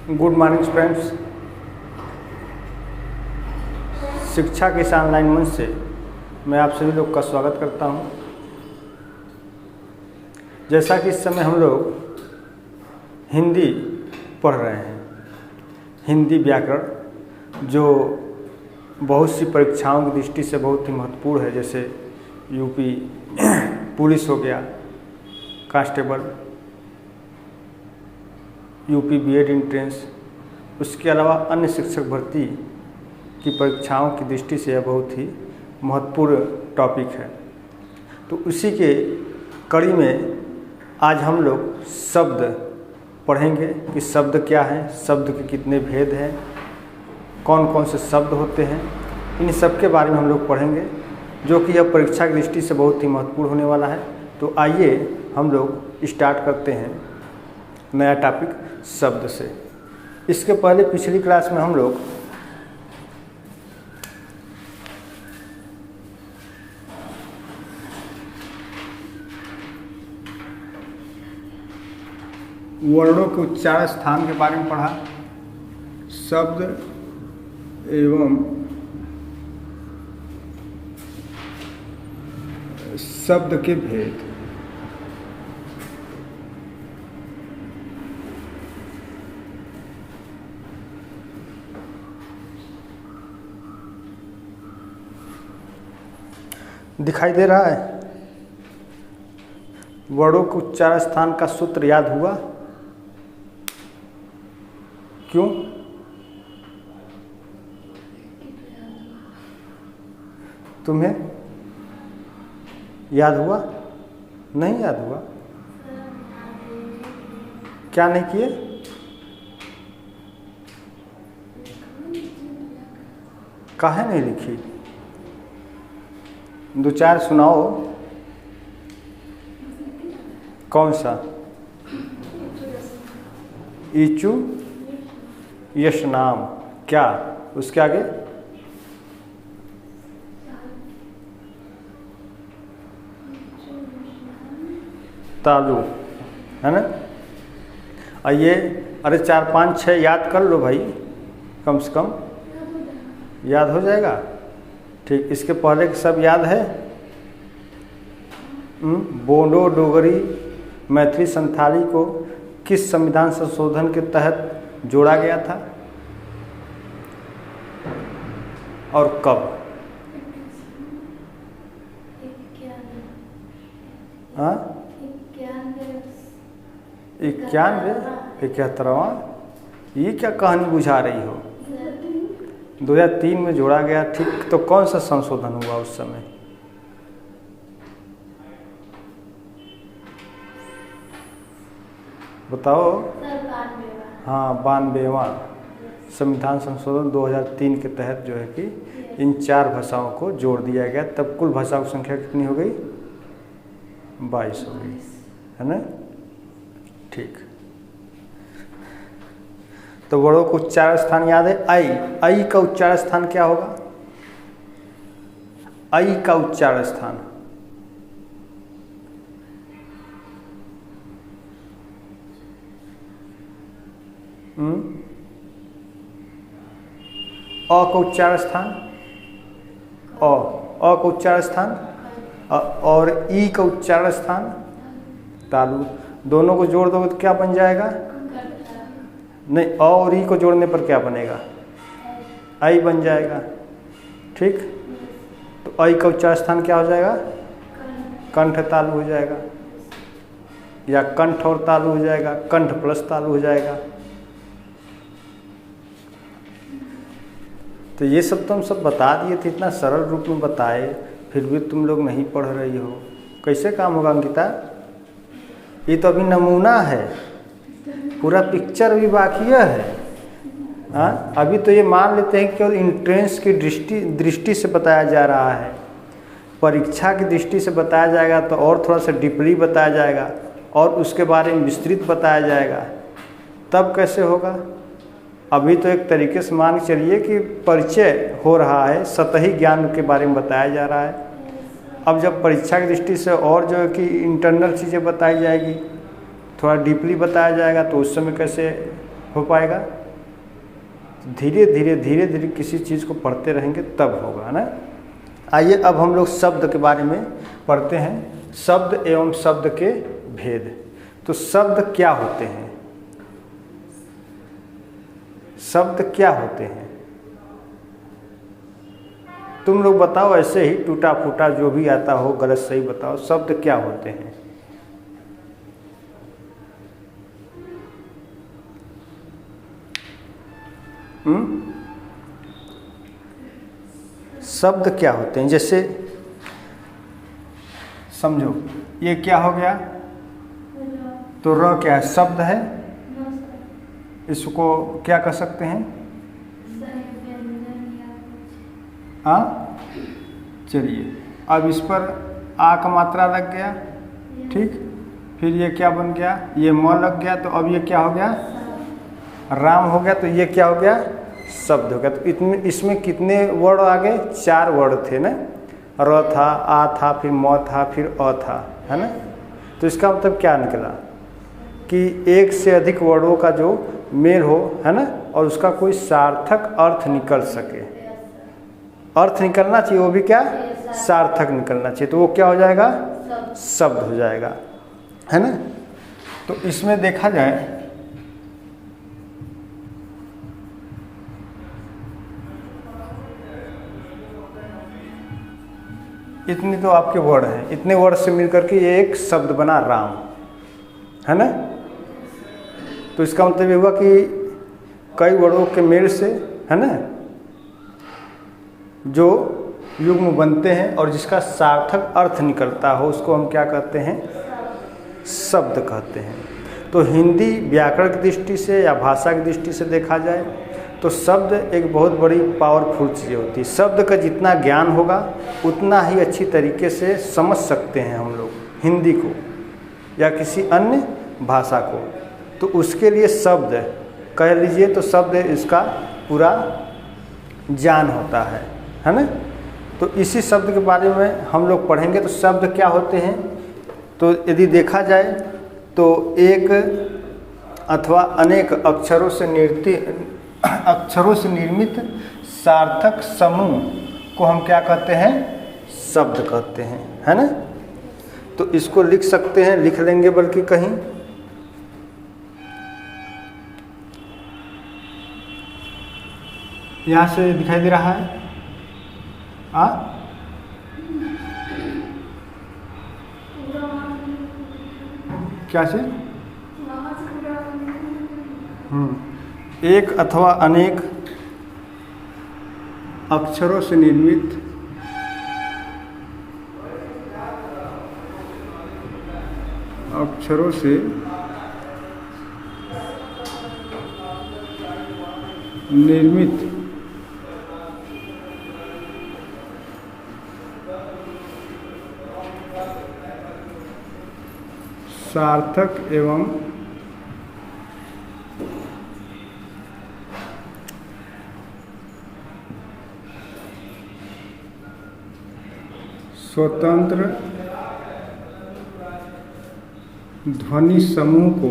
Good morning friends. शिक्षा के इस ऑनलाइन मंच से मैं आप सभी लोग का स्वागत करता हूं। जैसा कि इस समय हम लोग हिंदी पढ़ रहे हैं, हिंदी व्याकरण जो बहुत सी परीक्षाओं की दृष्टि से बहुत ही महत्वपूर्ण है, जैसे यूपी पुलिस हो गया, कांस्टेबल, यूपी बीएड एंट्रेंस, उसके अलावा अन्य शिक्षक भर्ती की परीक्षाओं की दृष्टि से यह बहुत ही महत्वपूर्ण टॉपिक है। तो उसी के कड़ी में आज हम लोग शब्द पढ़ेंगे कि शब्द क्या है, शब्द के कितने भेद हैं, कौन कौन से शब्द होते हैं, इन सब के बारे में हम लोग पढ़ेंगे, जो कि यह परीक्षा की दृष्टि से बहुत ही महत्वपूर्ण होने वाला है। तो आइए हम लोग स्टार्ट करते हैं नया टॉपिक शब्द से। इसके पहले पिछली क्लास में हम लोग वर्णों के उच्चारण स्थान के बारे में पढ़ा, शब्द एवं शब्द के भेद। दिखाई दे रहा है? वर्णों के उच्चारण स्थान का सूत्र याद हुआ? क्यों? तुम्हें याद हुआ? नहीं याद हुआ? क्या नहीं किए? काहे नहीं लिखी? दो चार सुनाओ। कौन सा? ईचु यश नाम, क्या उसके आगे? तालु, है ना? आइए, अरे 4 5 6 याद कर लो भाई, कम से कम याद हो जाएगा। ठीक, इसके पहले के सब याद है? बोडो डोगरी मैथिली संथाली को किस संविधान संशोधन के तहत जोड़ा गया था और कब? हाँ, 71वां। ये क्या कहानी बुझा रही हो? 2003 में जोड़ा गया। ठीक, तो कौन सा संशोधन हुआ उस समय? बताओ। हाँ, 92वां संविधान संशोधन 2003 के तहत जो है कि इन 4 भाषाओं को जोड़ दिया गया। तब कुल भाषाओं की संख्या कितनी हो गई? 22 हो गई, है ना? ठीक, तो वर्णों का उच्चारण स्थान याद है? आई। आई का उच्चारण स्थान क्या होगा? आई का उच्चारण स्थान अ का उच्चारण स्थान अ का उच्चारण स्थान और ई का उच्चारण स्थान तालु। दोनों को जोड़ दोगे तो क्या बन जाएगा? नहीं, अ और ई को जोड़ने पर क्या बनेगा? आई बन जाएगा। ठीक, तो आई का उच्चारण स्थान क्या हो जाएगा? कंठ तालु हो जाएगा, या कंठ और तालु हो जाएगा, कंठ प्लस तालु हो जाएगा। तो ये सब तो हम सब बता दिए थे, इतना सरल रूप में बताए, फिर भी तुम लोग नहीं पढ़ रही हो। कैसे काम होगा अंकिता? ये तो अभी नमूना है, पूरा पिक्चर भी बाकी है। हाँ, अभी तो ये मान लेते हैं कि केवल एंट्रेंस की दृष्टि से बताया जा रहा है। परीक्षा की दृष्टि से बताया जाएगा तो और थोड़ा सा डीपली बताया जाएगा और उसके बारे में विस्तृत बताया जाएगा, तब कैसे होगा? अभी तो एक तरीके से मान के चलिए कि परिचय हो रहा है, सतही ज्ञान के बारे में बताया जा रहा है। अब जब परीक्षा की दृष्टि से और जो है कि इंटरनल चीज़ें बताई जाएगी, थोड़ा डीपली बताया जाएगा, तो उस समय कैसे हो पाएगा? धीरे धीरे धीरे धीरे किसी चीज़ को पढ़ते रहेंगे तब होगा ना। आइए अब हम लोग शब्द के बारे में पढ़ते हैं, शब्द एवं शब्द के भेद। तो शब्द क्या होते हैं? शब्द क्या होते हैं? तुम लोग बताओ, ऐसे ही टूटा फूटा जो भी आता हो, गलत सही बताओ, शब्द क्या होते हैं? शब्द क्या होते हैं? जैसे समझो, ये क्या हो गया? तो र क्या है? शब्द है। इसको क्या कर सकते हैं? हाँ, चलिए अब इस पर आ का मात्रा लग गया, ठीक। फिर ये क्या बन गया? ये म लग गया, तो अब ये क्या हो गया? राम हो गया। तो ये क्या हो गया? शब्द हो गया। तो इसमें कितने वर्ड आ गए? 4 वर्ड थे ना। र था, आ था, फिर म था, फिर अ था, है ना। तो इसका मतलब क्या निकला कि एक से अधिक वर्डों का जो मेल हो, है ना, और उसका कोई सार्थक अर्थ निकल सके। अर्थ निकलना चाहिए, वो भी क्या? सार्थक निकलना चाहिए। तो वो क्या हो जाएगा? शब्द हो जाएगा, है ना। तो इसमें देखा जाए इतने तो आपके वर्ड हैं, इतने वर्ड से मिलकर के ये एक शब्द बना राम, है ना। तो इसका मतलब ये हुआ कि कई वर्डों के मेल से, है ना, जो युग्म बनते हैं और जिसका सार्थक अर्थ निकलता हो, उसको हम क्या कहते हैं? शब्द कहते हैं। तो हिंदी व्याकरण की दृष्टि से या भाषा की दृष्टि से देखा जाए तो शब्द एक बहुत बड़ी पावरफुल चीज़ होती है। शब्द का जितना ज्ञान होगा उतना ही अच्छी तरीके से समझ सकते हैं हम लोग हिंदी को या किसी अन्य भाषा को। तो उसके लिए शब्द कह लीजिए, तो शब्द इसका पूरा ज्ञान होता है ना। तो इसी शब्द के बारे में हम लोग पढ़ेंगे। तो शब्द क्या होते हैं? तो यदि देखा जाए तो एक अथवा अनेक अक्षरों से निर्मित सार्थक समूह को हम क्या कहते हैं? शब्द कहते हैं, है ना। तो इसको लिख सकते हैं, लिख लेंगे बल्कि कहीं। यहाँ से दिखाई दे रहा है क्या से? एक अथवा अनेक अक्षरों से निर्मित सार्थक एवं स्वतंत्र ध्वनि समूह को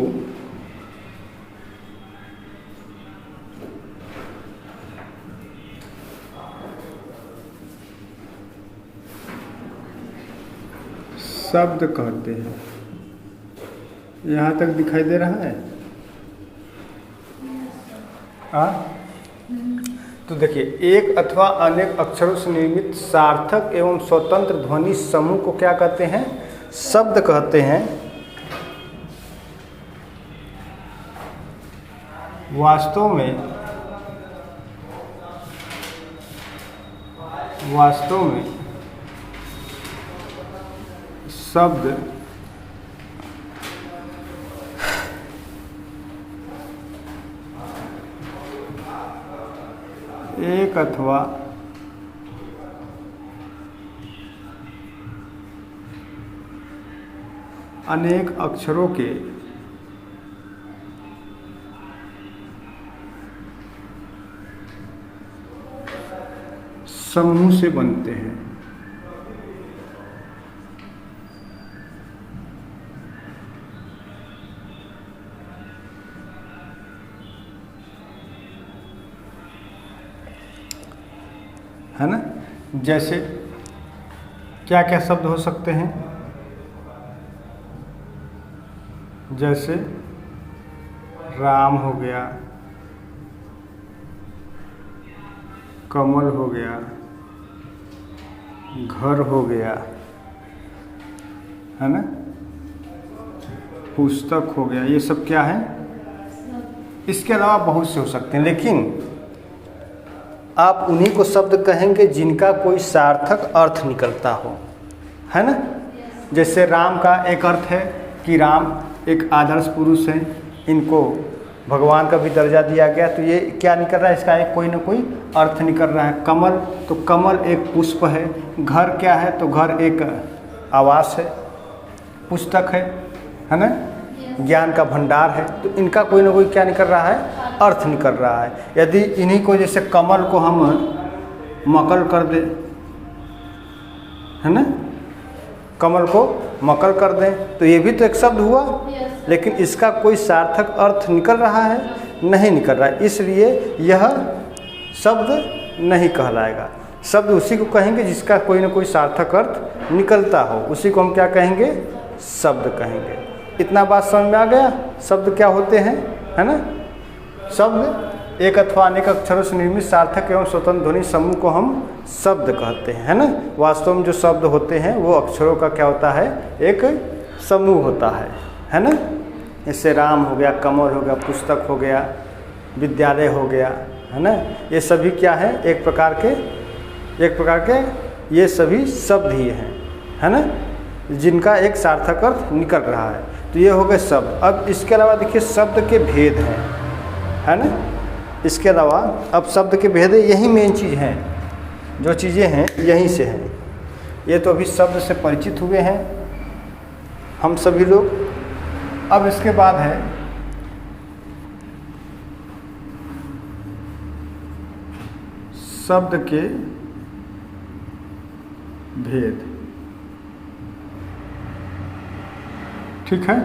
शब्द कहते हैं। यहाँ तक दिखाई दे रहा है? तो देखिए, एक अथवा अनेक अक्षरों से निर्मित सार्थक एवं स्वतंत्र ध्वनि समूह को क्या कहते हैं? शब्द कहते हैं। वास्तव में शब्द एक अथवा अनेक अक्षरों के समूह से बनते हैं। है ना। जैसे क्या क्या शब्द हो सकते हैं, जैसे राम हो गया, कमल हो गया, घर हो गया, है ना, पुस्तक हो गया, ये सब क्या है। इसके अलावा बहुत से हो सकते हैं, लेकिन आप उन्हीं को शब्द कहेंगे जिनका कोई सार्थक अर्थ निकलता हो, है ना। जैसे राम का एक अर्थ है कि राम एक आदर्श पुरुष है, इनको भगवान का भी दर्जा दिया गया, तो ये क्या निकल रहा है, इसका एक कोई ना कोई अर्थ निकल रहा है। कमल, तो कमल एक पुष्प है। घर क्या है, तो घर एक आवास है। पुस्तक है ना, ज्ञान का भंडार है। तो इनका कोई ना कोई क्या निकल रहा है, अर्थ निकल रहा है। यदि इन्हीं को जैसे कमल को हम मकल कर दे, है ना, कमल को मकल कर दें, तो ये भी तो एक शब्द हुआ, लेकिन इसका कोई सार्थक अर्थ निकल रहा है, नहीं निकल रहा है, इसलिए यह शब्द नहीं कहलाएगा। शब्द उसी को कहेंगे जिसका कोई ना कोई सार्थक अर्थ निकलता हो, उसी को हम क्या कहेंगे, शब्द कहेंगे। इतना बात समझ में आ गया। शब्द क्या होते हैं, है ना। शब्द एक अथवा अनेक अक्षरों से निर्मित सार्थक एवं स्वतंत्र ध्वनि समूह को हम शब्द कहते हैं, है ना। वास्तव में जो शब्द होते हैं वो अक्षरों का क्या होता है, एक समूह होता है ना। जैसे राम हो गया, कमल हो गया, पुस्तक हो गया, विद्यालय हो गया, है ना। ये सभी क्या है, एक प्रकार के ये सभी शब्द ही हैं, है ना, जिनका एक सार्थक अर्थ निकल रहा है। तो ये हो गए शब्द। अब इसके अलावा देखिए शब्द के भेद हैं, है ना। इसके अलावा अब शब्द के भेद, यही मेन चीज़ हैं, जो चीज़ें हैं यहीं से हैं। ये तो अभी शब्द से परिचित हुए हैं हम सभी लोग। अब इसके बाद है शब्द के भेद, ठीक है।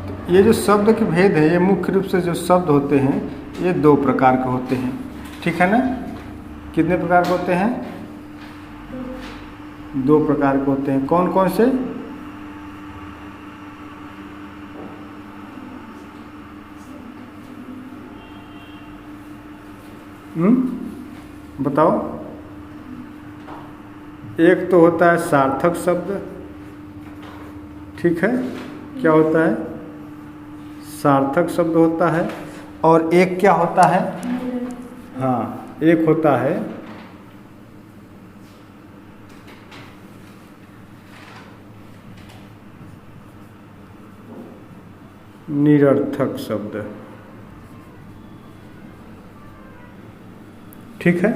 तो ये जो शब्द के भेद है, ये मुख्य रूप से जो शब्द होते हैं ये दो प्रकार के होते हैं, ठीक है ना। कितने प्रकार के होते हैं, दो प्रकार के होते हैं। कौन कौन से, बताओ। एक तो होता है सार्थक शब्द, ठीक है, क्या होता है, सार्थक शब्द होता है। और एक क्या होता है, हाँ, एक होता है निरर्थक शब्द, ठीक है।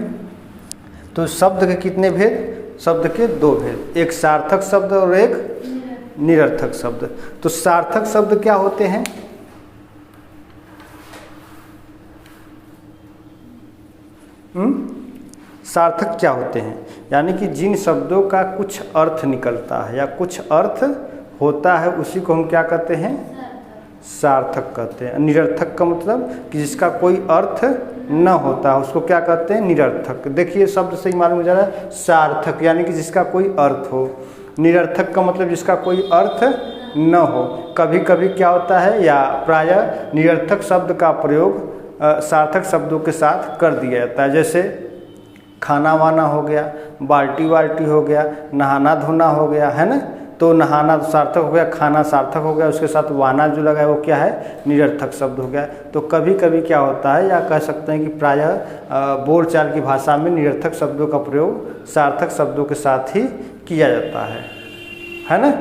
तो शब्द के कितने भेद, शब्द के दो भेद, एक सार्थक शब्द और एक निरर्थक शब्द। तो सार्थक शब्द क्या होते हैं, सार्थक क्या होते हैं, यानी कि जिन शब्दों का कुछ अर्थ निकलता है या कुछ अर्थ होता है, उसी को हम क्या कहते हैं, सार्थक कहते हैं। निरर्थक का मतलब कि जिसका कोई अर्थ न होता है, उसको क्या कहते हैं, निरर्थक। देखिए शब्द से ही मालूम हो जा रहा है, सार्थक यानी कि जिसका कोई अर्थ हो, निरर्थक का मतलब जिसका कोई अर्थ न हो। कभी कभी क्या होता है, या प्रायः निरर्थक शब्द का प्रयोग सार्थक शब्दों के साथ कर दिया जाता है। जैसे खाना वाना हो गया, बाल्टी वाल्टी हो गया, नहाना धोना हो गया, है ना। तो नहाना सार्थक हो गया, खाना सार्थक हो गया, उसके साथ वाना जो लगा है वो क्या है, निरर्थक शब्द हो गया। तो कभी कभी क्या होता है, या कह सकते हैं कि प्रायः बोलचाल की भाषा में निरर्थक शब्दों का प्रयोग सार्थक शब्दों के साथ ही किया जाता है ना।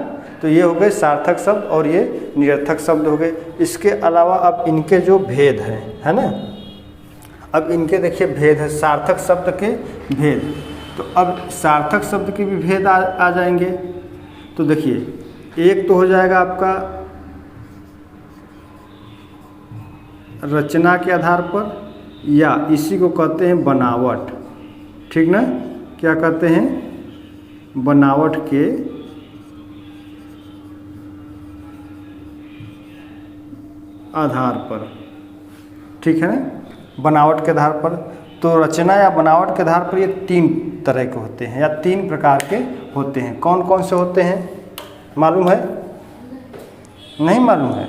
तो ये हो गए सार्थक शब्द और ये निरर्थक शब्द हो गए। इसके अलावा अब इनके जो भेद हैं, है ना, अब इनके देखिए भेद है, सार्थक शब्द के भेद। तो अब सार्थक शब्द के भी भेद आ जाएंगे। तो देखिए एक तो हो जाएगा आपका रचना के आधार पर, या इसी को कहते हैं बनावट, ठीक ना। क्या कहते हैं, बनावट के आधार पर, ठीक है ना, बनावट के आधार पर। तो रचना या बनावट के आधार पर ये 3 तरह के होते हैं या 3 प्रकार के होते हैं। कौन कौन से होते हैं मालूम है? नहीं मालूम है?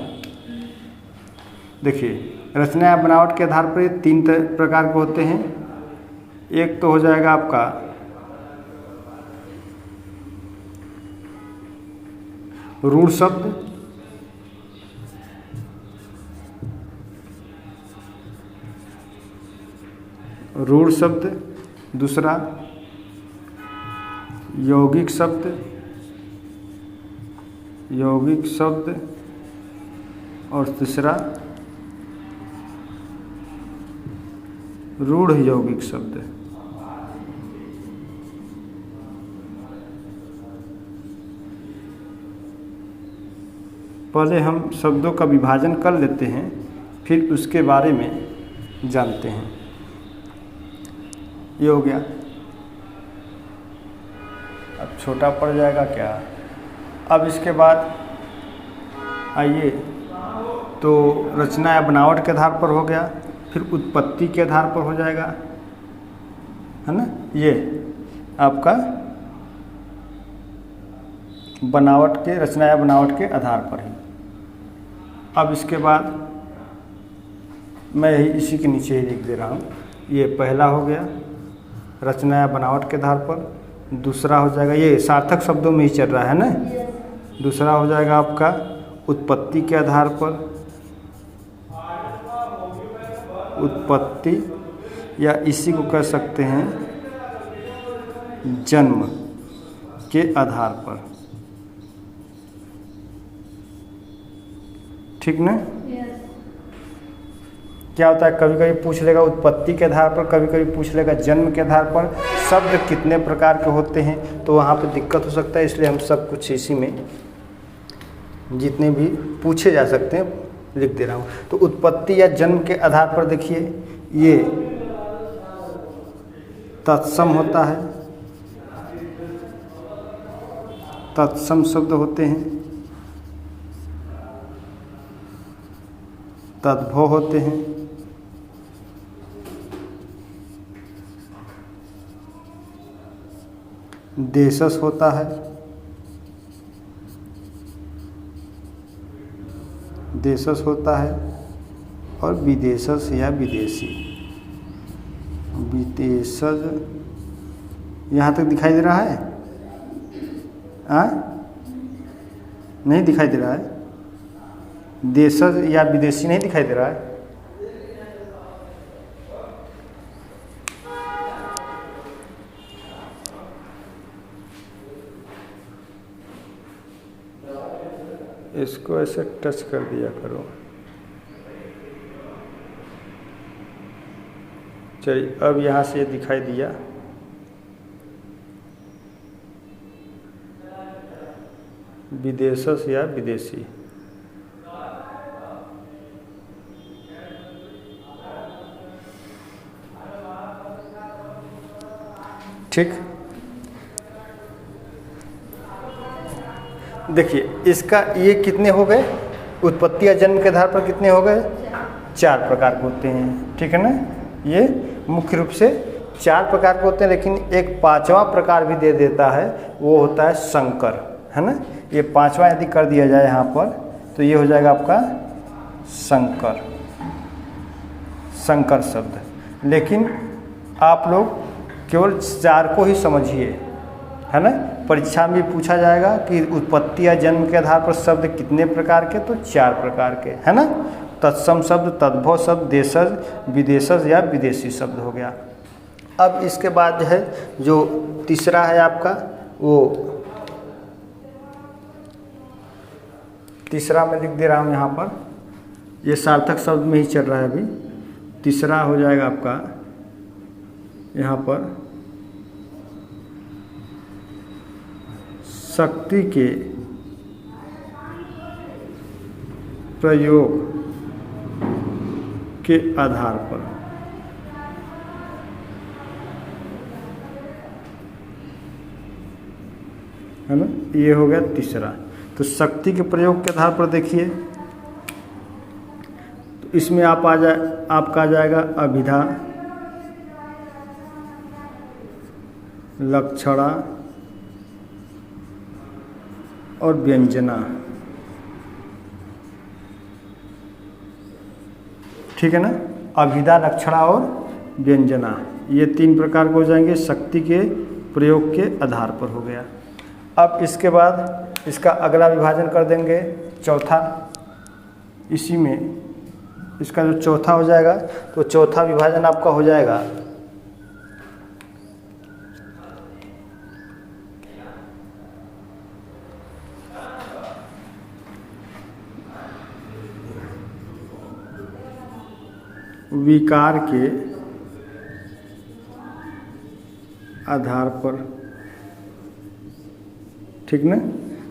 देखिए, रचना या बनावट के आधार पर ये 3 प्रकार के होते हैं। एक तो हो जाएगा आपका रूढ़ शब्द, रूढ़ शब्द, दूसरा यौगिक शब्द, यौगिक शब्द, और तीसरा रूढ़ यौगिक शब्द। पहले हम शब्दों का विभाजन कर लेते हैं, फिर उसके बारे में जानते हैं। ये हो गया। अब छोटा पड़ जाएगा क्या? अब इसके बाद आइए, तो रचना या बनावट के आधार पर हो गया, फिर उत्पत्ति के आधार पर हो जाएगा, है ना? ये आपका बनावट के, रचना या बनावट के आधार पर ही। अब इसके बाद मैं इसी के नीचे ही लिख दे रहा हूँ। ये पहला हो गया रचना या बनावट के आधार पर। दूसरा हो जाएगा, ये सार्थक शब्दों में ही चल रहा है ना। दूसरा हो जाएगा आपका उत्पत्ति के आधार पर, उत्पत्ति या इसी को कह सकते हैं जन्म के आधार पर। ठीक ना? क्या होता है, कभी कभी पूछ लेगा उत्पत्ति के आधार पर, कभी कभी पूछ लेगा जन्म के आधार पर। शब्द कितने प्रकार के होते हैं तो वहाँ पे दिक्कत हो सकता है, इसलिए हम सब कुछ इसी में जितने भी पूछे जा सकते हैं लिख दे रहा हूँ। तो उत्पत्ति या जन्म के आधार पर देखिए, ये तत्सम होता है, तत्सम शब्द होते हैं, तद्भव होते हैं, देशज होता है, देशज होता है, और विदेशज या विदेशी। विदेशज यहाँ तक दिखाई दे रहा है? नहीं दिखाई दे रहा है? देशज या विदेशी नहीं दिखाई दे रहा है? इसको ऐसे टच कर दिया करो। चलिए, अब यहाँ से दिखाई दिया। विदेशज या विदेशी। ठीक, देखिए इसका ये कितने हो गए? उत्पत्ति या जन्म के आधार पर कितने हो गए? 4 प्रकार के होते हैं। ठीक है ना? ये मुख्य रूप से 4 प्रकार के होते हैं, लेकिन एक 5वां प्रकार भी दे देता है, वो होता है संकर, है ना? ये 5वां यदि कर दिया जाए यहाँ पर तो ये हो जाएगा आपका संकर, संकर शब्द। लेकिन आप लोग केवल 4 को ही समझिए, है ना? परीक्षा में भी पूछा जाएगा कि उत्पत्ति या जन्म के आधार पर शब्द कितने प्रकार के, तो 4 प्रकार के, है ना? तत्सम शब्द, तद्भव शब्द, देशज, विदेशज या विदेशी शब्द हो गया। अब इसके बाद है जो तीसरा है आपका, वो तीसरा मैं लिख दे रहा हूँ यहाँ पर, ये सार्थक शब्द में ही चल रहा है अभी। तीसरा हो जाएगा आपका यहाँ पर शक्ति के प्रयोग के आधार पर। है ना? ये हो गया तीसरा। तो शक्ति के प्रयोग के आधार पर देखिए, तो इसमें आपका आ जाएगा अभिधा, लक्षणा और व्यंजना। ठीक है ना, अभिधा, लक्षणा और व्यंजना, ये 3 प्रकार के हो जाएंगे, शक्ति के प्रयोग के आधार पर हो गया। अब इसके बाद इसका अगला विभाजन कर देंगे चौथा, इसी में इसका जो चौथा हो जाएगा, तो चौथा विभाजन आपका हो जाएगा विकार के आधार पर। ठीक ना,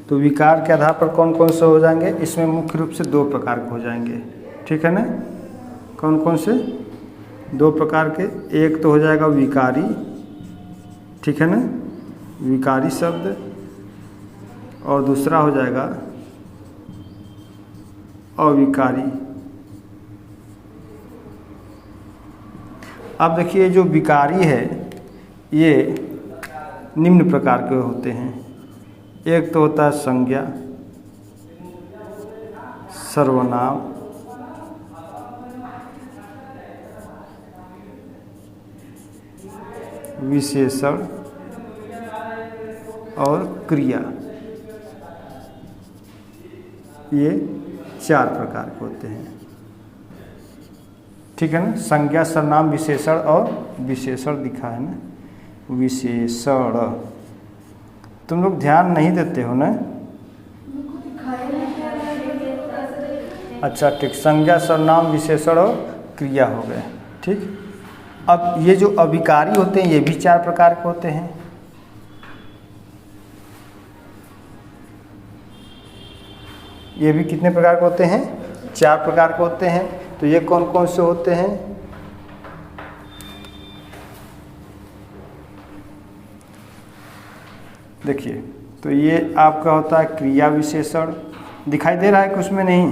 तो विकार के आधार पर कौन कौन से हो जाएंगे, इसमें मुख्य रूप से 2 प्रकार के हो जाएंगे। ठीक है ना, कौन कौन से, 2 प्रकार के। एक तो हो जाएगा विकारी, ठीक है ना, विकारी शब्द, और दूसरा हो जाएगा अविकारी। अब देखिए जो विकारी है ये निम्न प्रकार के होते हैं। एक तो होता है संज्ञा, सर्वनाम, विशेषण और क्रिया, ये 4 प्रकार के होते हैं। ठीक है ना, संज्ञा, सर्वनाम, विशेषण और विशेषण दिखा है ना, विशेषण। तुम लोग ध्यान नहीं देते हो ना। अच्छा ठीक, संज्ञा, सर्वनाम, विशेषण और क्रिया हो गए। ठीक, अब ये जो अविकारी होते हैं ये भी 4 प्रकार के होते हैं। ये भी कितने प्रकार के होते हैं, 4 प्रकार के होते हैं। तो ये कौन कौन से होते हैं, देखिए, तो ये आपका होता है क्रिया विशेषण। दिखाई दे रहा है कि उसमें नहीं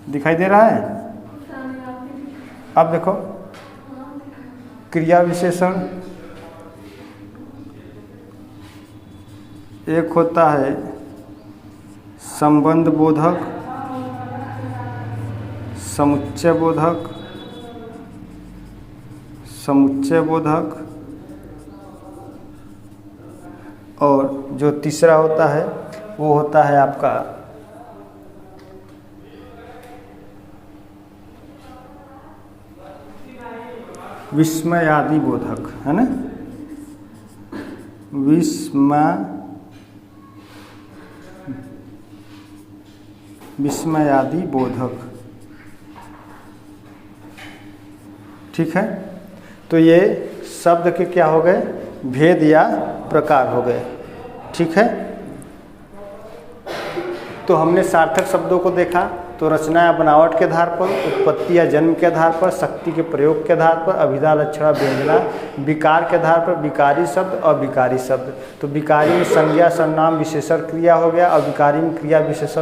दिखाई दे रहा है? अब देखो, क्रिया विशेषण एक होता है संबंध बोधक, समुच्चय बोधक, समुच्चय बोधक, और जो तीसरा होता है वो होता है आपका विस्मयादि बोधक, है ना, विस्मयादि बोधक। ठीक है, तो ये शब्द के क्या हो गए, भेद या प्रकार हो गए। ठीक है, तो हमने सार्थक शब्दों को देखा, तो रचना या बनावट के आधार पर, उत्पत्ति या जन्म के आधार पर, शक्ति के प्रयोग के आधार पर, अभिधा, लक्षणा, व्यंजना, विकार के आधार पर, विकारी शब्द और विकारी शब्द। तो विकारी में संज्ञा, सर्वनाम, विशेषण, क्रिया हो गया, और विकारी में क्रिया विशेषण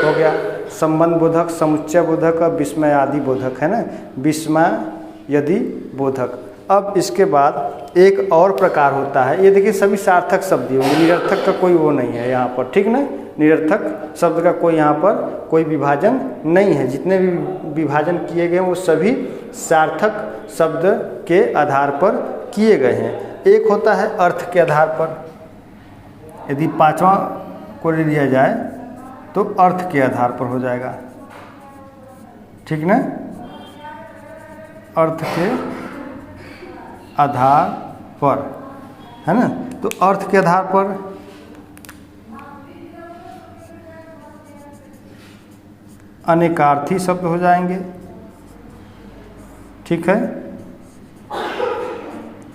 हो गया, संबंध बोधक, समुच्चय बोधक और विस्मयादि बोधक, है ना, विस्मयादि बोधक। अब इसके बाद एक और प्रकार होता है, ये देखिए सभी सार्थक शब्द होंगे, निरर्थक का कोई वो नहीं है यहाँ पर। ठीक ना, निरर्थक शब्द का कोई यहाँ पर कोई विभाजन नहीं है। जितने भी विभाजन किए गए वो सभी सार्थक शब्द के आधार पर किए गए हैं। एक होता है अर्थ के आधार पर, यदि 5वां को ले लिया जाए तो अर्थ के आधार पर हो जाएगा। ठीक ना, अर्थ के आधार पर, है ना, तो अर्थ के आधार पर अनेकार्थी शब्द हो जाएंगे। ठीक है,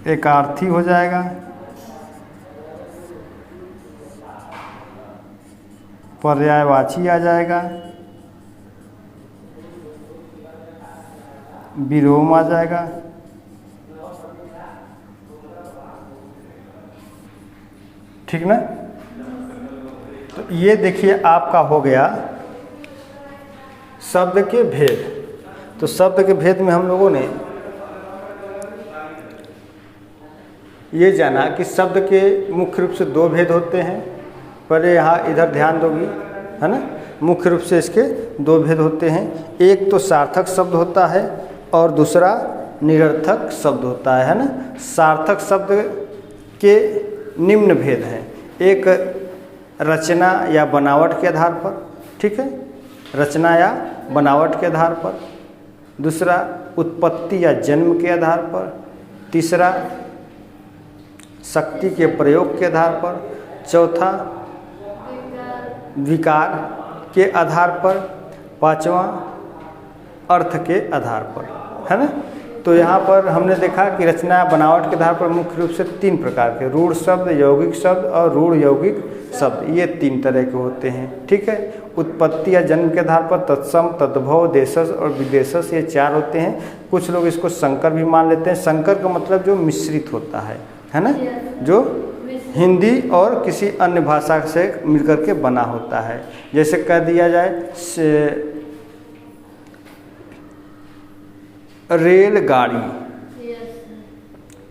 एकार्थी हो जाएगा, पर्यायवाची आ जाएगा, विलोम आ जाएगा, ठीक ना। तो ये देखिए आपका हो गया शब्द के भेद। तो शब्द के भेद में हम लोगों ने ये जाना कि शब्द के मुख्य रूप से दो भेद होते हैं। पहले यहाँ इधर ध्यान दोगी, है ना। मुख्य रूप से इसके दो भेद होते हैं। एक तो सार्थक शब्द होता है और दूसरा निरर्थक शब्द होता है ना। सार्थक शब्द के निम्न भेद हैं। एक रचना या बनावट के आधार पर, ठीक है, रचना या बनावट के आधार पर। दूसरा उत्पत्ति या जन्म के आधार पर। तीसरा शक्ति के प्रयोग के आधार पर। चौथा विकार के आधार पर। पांचवा अर्थ के आधार पर, है ना। तो यहाँ पर हमने देखा कि रचना बनावट के आधार पर मुख्य रूप से तीन प्रकार के, रूढ़ शब्द, यौगिक शब्द और रूढ़ यौगिक शब्द, ये तीन तरह के होते हैं, ठीक है। उत्पत्ति या जन्म के आधार पर तत्सम, तद्भव, देशज और विदेशज, ये चार होते हैं। कुछ लोग इसको संकर भी मान लेते हैं। संकर का मतलब जो मिश्रित होता है ना, जो हिंदी और किसी अन्य भाषा से मिलकर के बना होता है। जैसे कह दिया जाए रेलगाड़ी,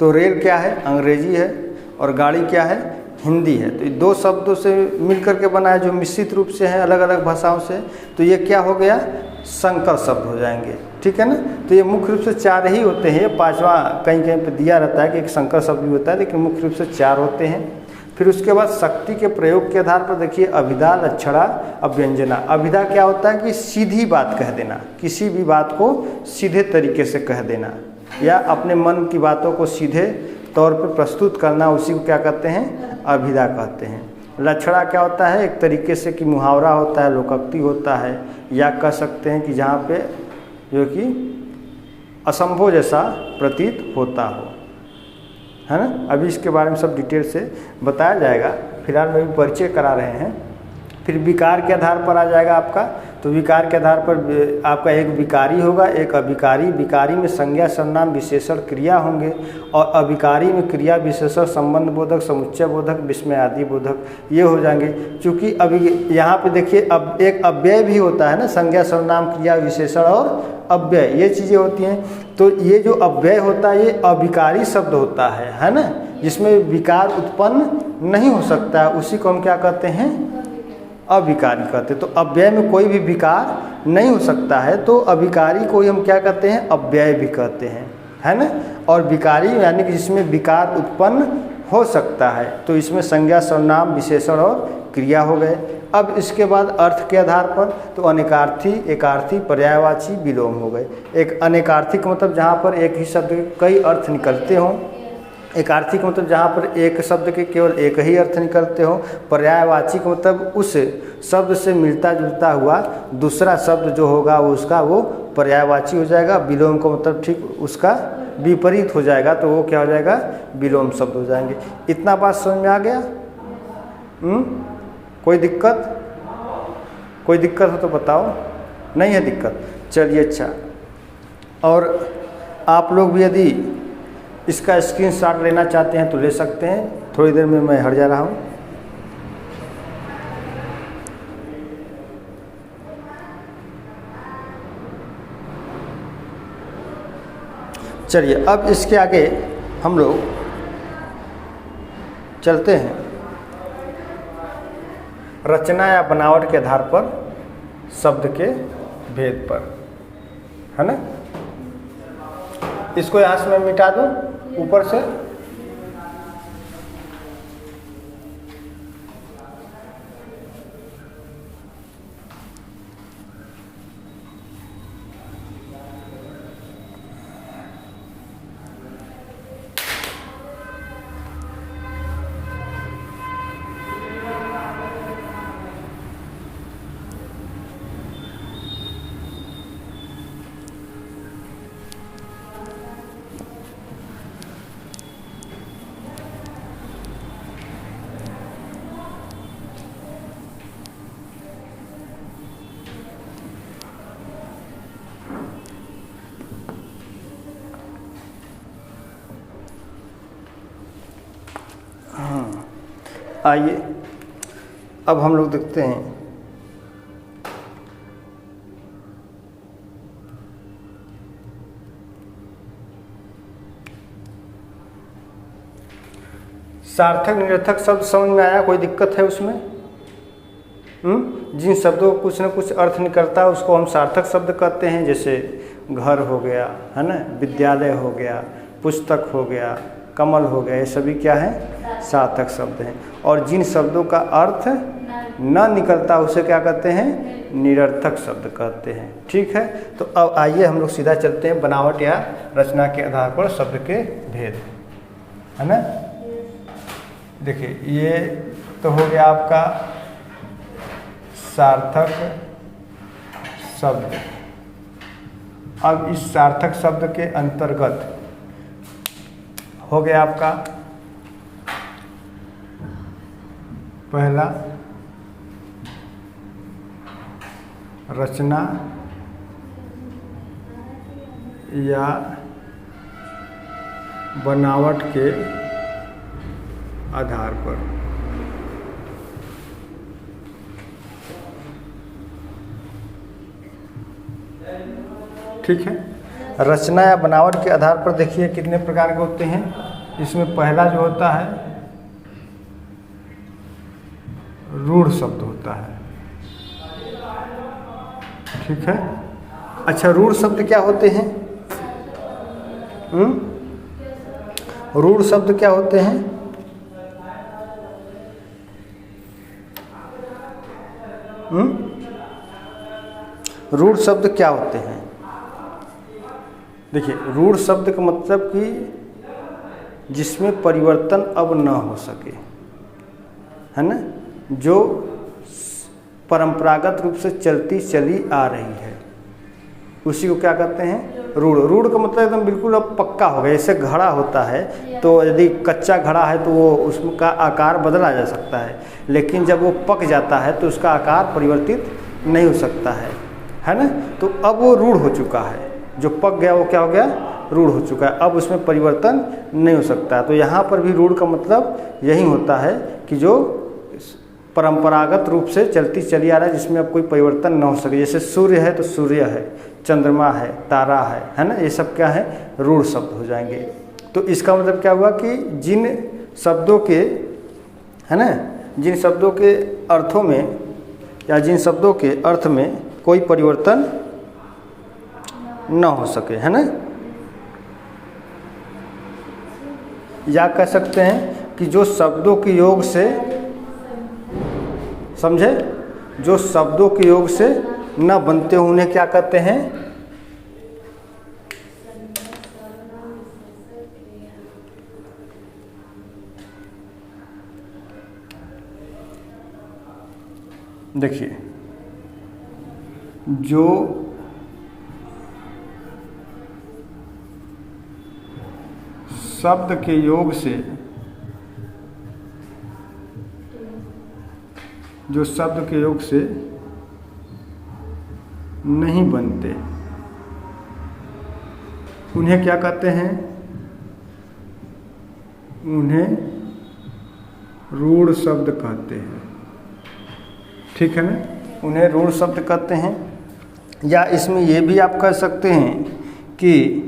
तो रेल क्या है, अंग्रेजी है, और गाड़ी क्या है, हिंदी है। तो ये दो शब्दों से मिलकर के बना है जो मिश्रित रूप से हैं अलग अलग भाषाओं से, तो ये क्या हो गया, संकर शब्द हो जाएंगे, ठीक है ना। तो ये मुख्य रूप से चार ही होते हैं। पांचवा कहीं कहीं पे दिया रहता है कि एक संकर शब्द भी होता है, लेकिन मुख्य रूप से चार होते हैं। फिर उसके बाद शक्ति के प्रयोग के आधार पर देखिए अभिधा, लक्षणा, अव्यंजना। अभिधा क्या होता है कि सीधी बात कह देना, किसी भी बात को सीधे तरीके से कह देना या अपने मन की बातों को सीधे तौर पर प्रस्तुत करना, उसी को क्या कहते हैं, अभिधा कहते हैं। लक्षणा क्या होता है, एक तरीके से कि मुहावरा होता है, लोकोक्ति होता है, या कह सकते हैं कि जहाँ पे जो कि असंभव जैसा प्रतीत होता हो, है ना। अभी इसके बारे में सब डिटेल से बताया जाएगा, फिलहाल में भी परिचय करा रहे हैं। फिर विकार के आधार पर आ जाएगा आपका, तो विकार के आधार पर आपका एक विकारी होगा, एक अविकारी। विकारी में संज्ञा, सर्वनाम, विशेषण, क्रिया होंगे, और अविकारी में क्रिया, विशेषण, संबंध बोधक, समुच्चय बोधक, विस्मय आदि बोधक, ये हो जाएंगे। क्योंकि अभी यहाँ पे देखिए अब एक अव्यय भी होता है ना, संज्ञा, सर्वनाम, क्रिया, विशेषण और अव्यय, ये चीज़ें होती हैं। तो ये जो अव्यय होता है ये अविकारी शब्द होता है ना, जिसमें विकार उत्पन्न नहीं हो सकता है, उसी को हम क्या कहते हैं, अविकारी कहते हैं। तो अव्यय में कोई भी विकार नहीं हो सकता है, तो अविकारी को ही हम क्या कहते हैं, अव्यय भी कहते हैं, है ना। और विकारी यानी कि जिसमें विकार उत्पन्न हो सकता है, तो इसमें संज्ञा, सर्वनाम, विशेषण और क्रिया हो गए। अब इसके बाद अर्थ के आधार पर तो अनेकार्थी, एकार्थी, पर्यायवाची, विलोम हो गए। एक अनेकार्थी का मतलब जहाँ पर एक ही शब्द के कई अर्थ निकलते हों। एकार्थी का मतलब जहाँ पर एक शब्द के केवल एक ही अर्थ निकलते हो। पर्यायवाची का मतलब उस शब्द से मिलता जुलता हुआ दूसरा शब्द जो होगा वो उसका वो पर्यायवाची हो जाएगा। विलोम का मतलब ठीक उसका विपरीत हो जाएगा, तो वो क्या हो जाएगा, विलोम शब्द हो जाएंगे। इतना बात समझ में आ गया? कोई दिक्कत? कोई दिक्कत हो तो बताओ, नहीं है दिक्कत, चलिए अच्छा। और आप लोग भी यदि इसका स्क्रीनशॉट लेना चाहते हैं तो ले सकते हैं। थोड़ी देर में मैं हट जा रहा हूँ। चलिए अब इसके आगे हम लोग चलते हैं रचना या बनावट के आधार पर शब्द के भेद पर, है ना। इसको यहाँ से मैं मिटा दूँ ऊपर से। आइए अब हम लोग देखते हैं सार्थक निरर्थक शब्द समझ में आया? कोई दिक्कत है उसमें? जिन शब्दों को कुछ न कुछ अर्थ निकलता है उसको हम सार्थक शब्द कहते हैं। जैसे घर हो गया, है ना, विद्यालय हो गया, पुस्तक हो गया, कमल हो गया, ये सभी क्या है? सार्थक शब्द हैं। और जिन शब्दों का अर्थ न निकलता उसे क्या कहते हैं? निरर्थक शब्द कहते हैं। ठीक है, तो अब आइए हम लोग सीधा चलते हैं बनावट या रचना के आधार पर शब्द के भेद, है ना। देखिए ये तो हो गया आपका सार्थक शब्द। अब इस सार्थक शब्द के अंतर्गत हो गया आपका पहला रचना या बनावट के आधार पर। ठीक है, रचना या बनावट के आधार पर देखिए कितने प्रकार के होते हैं। इसमें पहला जो होता है रूढ़ शब्द होता है। ठीक है, अच्छा रूढ़ शब्द क्या होते हैं? रूढ़ शब्द क्या होते हैं? रूढ़ शब्द क्या होते हैं? देखिए रूढ़ शब्द का मतलब कि जिसमें परिवर्तन अब न हो सके, है ना, जो परंपरागत रूप से चलती चली आ रही है, उसी को क्या कहते हैं? रूढ़। रूढ़ का मतलब एकदम बिल्कुल अब पक्का हो गया। जैसे घड़ा होता है तो यदि कच्चा घड़ा है तो वो उसका आकार बदला जा सकता है, लेकिन जब वो पक जाता है तो उसका आकार परिवर्तित नहीं हो सकता है ना। तो अब वो रूढ़ हो चुका है, जो पक गया वो क्या हो गया? रूढ़ हो चुका है, अब उसमें परिवर्तन नहीं हो सकता। तो यहाँ पर भी रूढ़ का मतलब यही होता है कि जो परंपरागत रूप से चलती चली आ रहा है, जिसमें अब कोई परिवर्तन न हो सके। जैसे सूर्य है तो सूर्य है, चंद्रमा है, तारा है ना, ये सब क्या है? रूढ़ शब्द हो जाएंगे। तो इसका मतलब क्या हुआ कि जिन शब्दों के, है ना, जिन शब्दों के अर्थों में या जिन शब्दों के अर्थ में कोई परिवर्तन न हो सके, है ना, या कह सकते हैं कि जो शब्दों के योग से, समझे, जो शब्दों के योग से न बनते हो उन्हें क्या कहते हैं? देखिए जो शब्द के योग से, जो शब्द के योग से नहीं बनते उन्हें क्या कहते हैं? उन्हें रूढ़ शब्द कहते हैं। ठीक है ना, उन्हें रूढ़ शब्द कहते हैं। या इसमें ये भी आप कह सकते हैं कि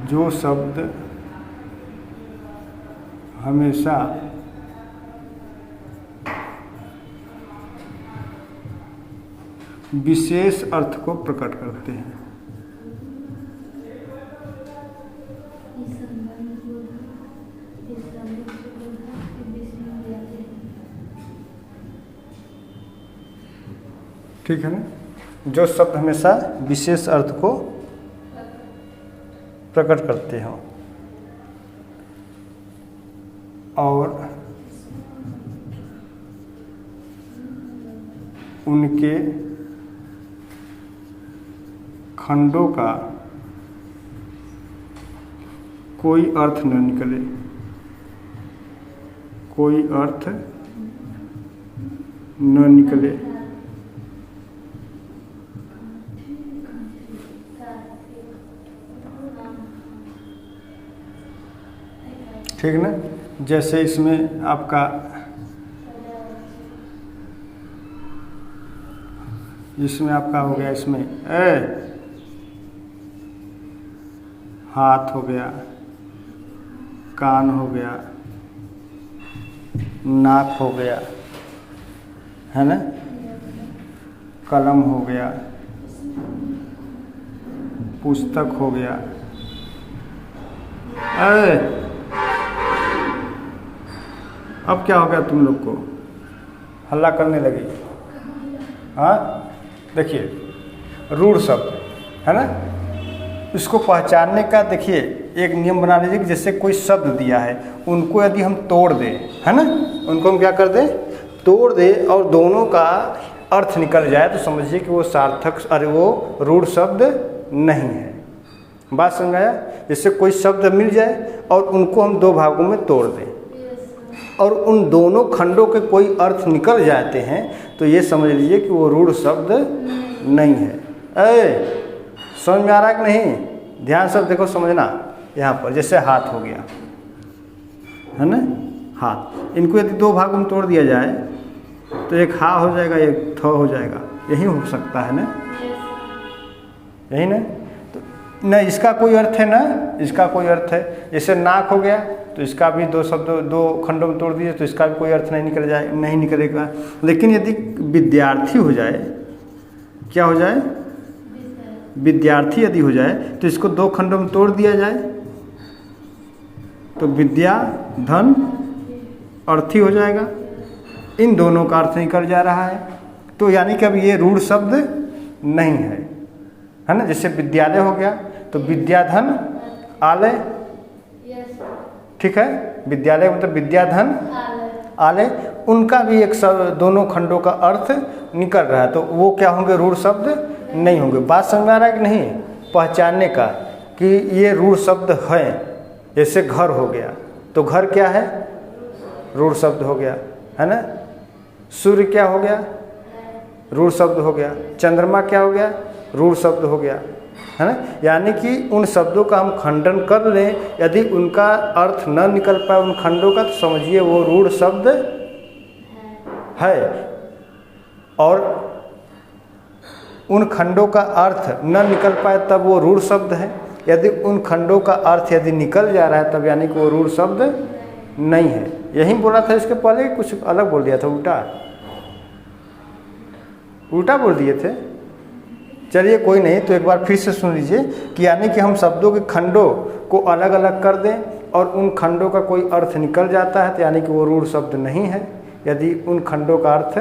जो शब्द हमेशा विशेष अर्थ को प्रकट करते हैं। ठीक है ना, जो शब्द हमेशा विशेष अर्थ को प्रकट करते हो और उनके खंडों का कोई अर्थ न निकले, कोई अर्थ न निकले। ठीक ना, जैसे इसमें आपका इसमें आपका हो गया, इसमें हाथ हो गया, कान हो गया, नाक हो गया, है ना, कलम हो गया, पुस्तक हो गया। अब क्या हो गया, तुम लोग को हल्ला करने लगी? हाँ, देखिए रूढ़ शब्द है ना, इसको पहचानने का देखिए एक नियम बना लीजिए कि जैसे कोई शब्द दिया है, उनको यदि हम तोड़ दें, है ना, उनको हम क्या कर दें, तोड़ दें, और दोनों का अर्थ निकल जाए तो समझिए कि वो सार्थक, अरे वो रूढ़ शब्द नहीं है। बात समझ आया? जैसे कोई शब्द मिल जाए और उनको हम दो भागों में तोड़ दें और उन दोनों खंडों के कोई अर्थ निकल जाते हैं तो ये समझ लीजिए कि वो रूढ़ शब्द नहीं है। समझ में आ रहा है कि नहीं? ध्यान से देखो, समझना। यहाँ पर जैसे हाथ हो गया, है ना, हाथ, इनको यदि दो भागों में तोड़ दिया जाए तो एक हा हो जाएगा, एक थ हो जाएगा, यही हो सकता है ना, यही ना। तो न इसका कोई अर्थ है, ना इसका कोई अर्थ है। जैसे नाक हो गया तो इसका भी दो शब्द, दो खंडों में तोड़ दिए तो इसका भी कोई अर्थ नहीं निकलेगा। लेकिन यदि विद्यार्थी हो जाए, क्या हो जाए, विद्यार्थी यदि हो जाए तो इसको दो खंडों में तोड़ दिया जाए तो विद्या धन अर्थी हो जाएगा। इन दोनों का अर्थ निकल जा रहा है, तो यानी कि अब ये रूढ़ शब्द नहीं है ना। जैसे विद्यालय हो गया तो विद्याधन आलय, ठीक है, विद्यालय मतलब विद्याधन आलय, उनका भी एक शब्द, दोनों खंडों का अर्थ निकल रहा है, तो वो क्या होंगे, रूढ़ शब्द नहीं होंगे। बात समझ में आ रहा है कि नहीं? पहचानने का कि ये रूढ़ शब्द है। जैसे घर हो गया तो घर क्या है, रूढ़ शब्द हो गया, है ना। सूर्य क्या हो गया, रूढ़ शब्द हो गया। चंद्रमा क्या हो गया, रूढ़ शब्द हो गया, है ना। यानी कि उन शब्दों का हम खंडन कर लें, यदि उनका अर्थ न निकल पाए उन खंडों का, तो समझिए वो रूढ़ शब्द है। और उन खंडों का अर्थ न निकल पाए तब वो रूढ़ शब्द है। यदि उन खंडों का अर्थ यदि निकल जा रहा है तब यानी कि वो रूढ़ शब्द नहीं है। यही बोला था इसके पहले, कुछ अलग बोल दिया था, उल्टा बोल दिए थे। चलिए कोई नहीं, तो एक बार फिर से सुन लीजिए कि यानी कि हम शब्दों के खंडों को अलग अलग कर दें और उन खंडों का कोई अर्थ निकल जाता है तो यानी कि वो रूढ़ शब्द नहीं है। यदि उन खंडों का अर्थ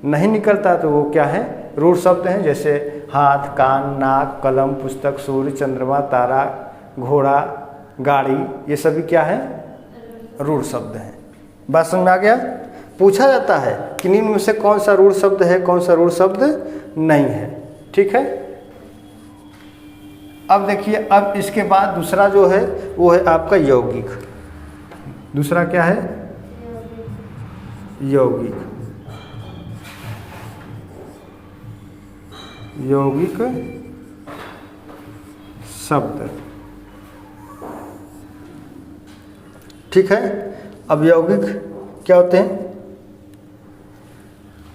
नहीं निकलता तो वो क्या है, रूढ़ शब्द हैं। जैसे हाथ, कान, नाक, कलम, पुस्तक, सूर्य, चंद्रमा, तारा, घोड़ा, गाड़ी, ये सभी क्या है, रूढ़ शब्द हैं। बात समझ में आ गया? पूछा जाता है कि निम्न में से कौन सा रूढ़ शब्द है, कौन सा रूढ़ शब्द नहीं है, ठीक है। अब देखिए, अब इसके बाद दूसरा जो है वो है आपका यौगिक। दूसरा क्या है, यौगिक। यौगिक शब्द, ठीक है। अब यौगिक क्या होते हैं?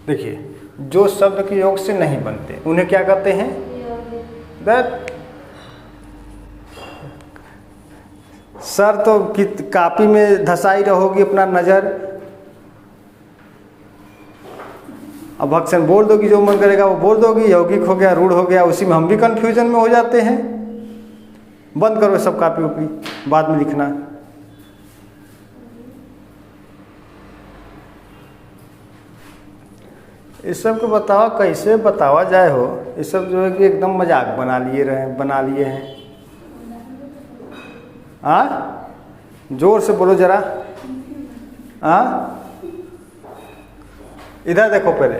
देखिए, जो शब्द के योग से नहीं बनते उन्हें क्या कहते हैं, सर तो कापी में धसाई रहोगी अपना नज़र, अब अक्सर बोल दोगी, जो मन करेगा वो बोल दोगी। यौगिक हो गया, रूढ़ हो गया, उसी में हम भी कन्फ्यूजन में हो जाते हैं। बंद करो सब कापी उपी, बाद में लिखना। इस सब को बताओ, कैसे बतावा जाए हो। ये सब जो है कि एकदम मजाक बना लिए हैं। जोर से बोलो जरा। इधर देखो, पहले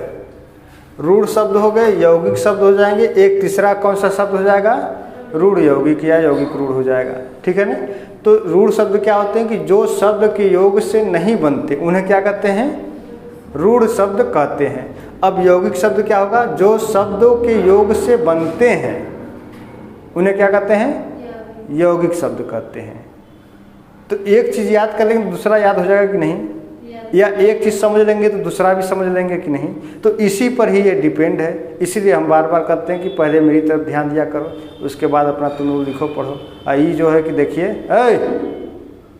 रूढ़ शब्द हो गए, यौगिक शब्द हो जाएंगे, एक तीसरा कौन सा शब्द हो जाएगा, रूढ़ यौगिक या यौगिक रूढ़ हो जाएगा, ठीक है ना। तो रूढ़ शब्द क्या होते हैं कि जो शब्द के योग से नहीं बनते उन्हें क्या कहते हैं, रूढ़ शब्द कहते हैं। अब यौगिक शब्द क्या होगा, जो शब्दों के योग से बनते हैं उन्हें क्या कहते हैं, यौगिक शब्द कहते हैं। तो एक चीज़ याद कर लेंगे दूसरा याद हो जाएगा कि नहीं, या एक चीज़ समझ लेंगे तो दूसरा भी समझ लेंगे कि नहीं। तो इसी पर ही ये डिपेंड है। इसीलिए हम बार बार कहते हैं कि पहले मेरी तरफ ध्यान दिया करो, उसके बाद अपना तुम लोग लिखो पढ़ो। ये जो है कि देखिए,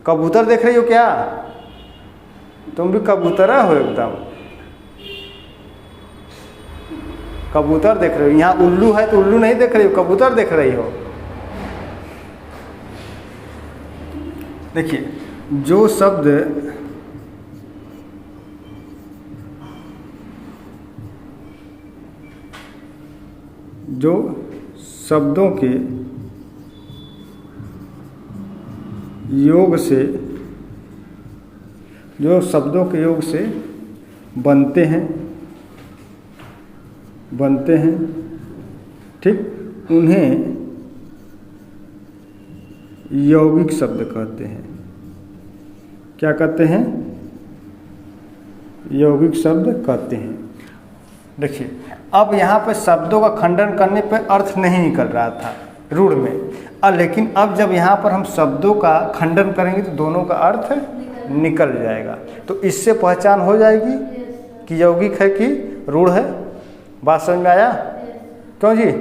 कबूतर देख रही हो क्या? तुम भी कबूतर हो एकदम, कबूतर देख रहे हो। यहाँ उल्लू है तो उल्लू नहीं देख रही हो, कबूतर देख रही हो। देखिए, जो शब्दों के योग से बनते हैं, ठीक, उन्हें यौगिक शब्द कहते हैं। क्या कहते हैं? यौगिक शब्द कहते हैं। देखिए, अब यहाँ पे शब्दों का खंडन करने पे अर्थ नहीं निकल रहा था रूढ़ में, लेकिन अब जब यहाँ पर हम शब्दों का खंडन करेंगे तो दोनों का अर्थ निकल जाएगा। तो इससे पहचान हो जाएगी कि यौगिक है कि रूढ़ है। बात समझ में आया? क्यों जी,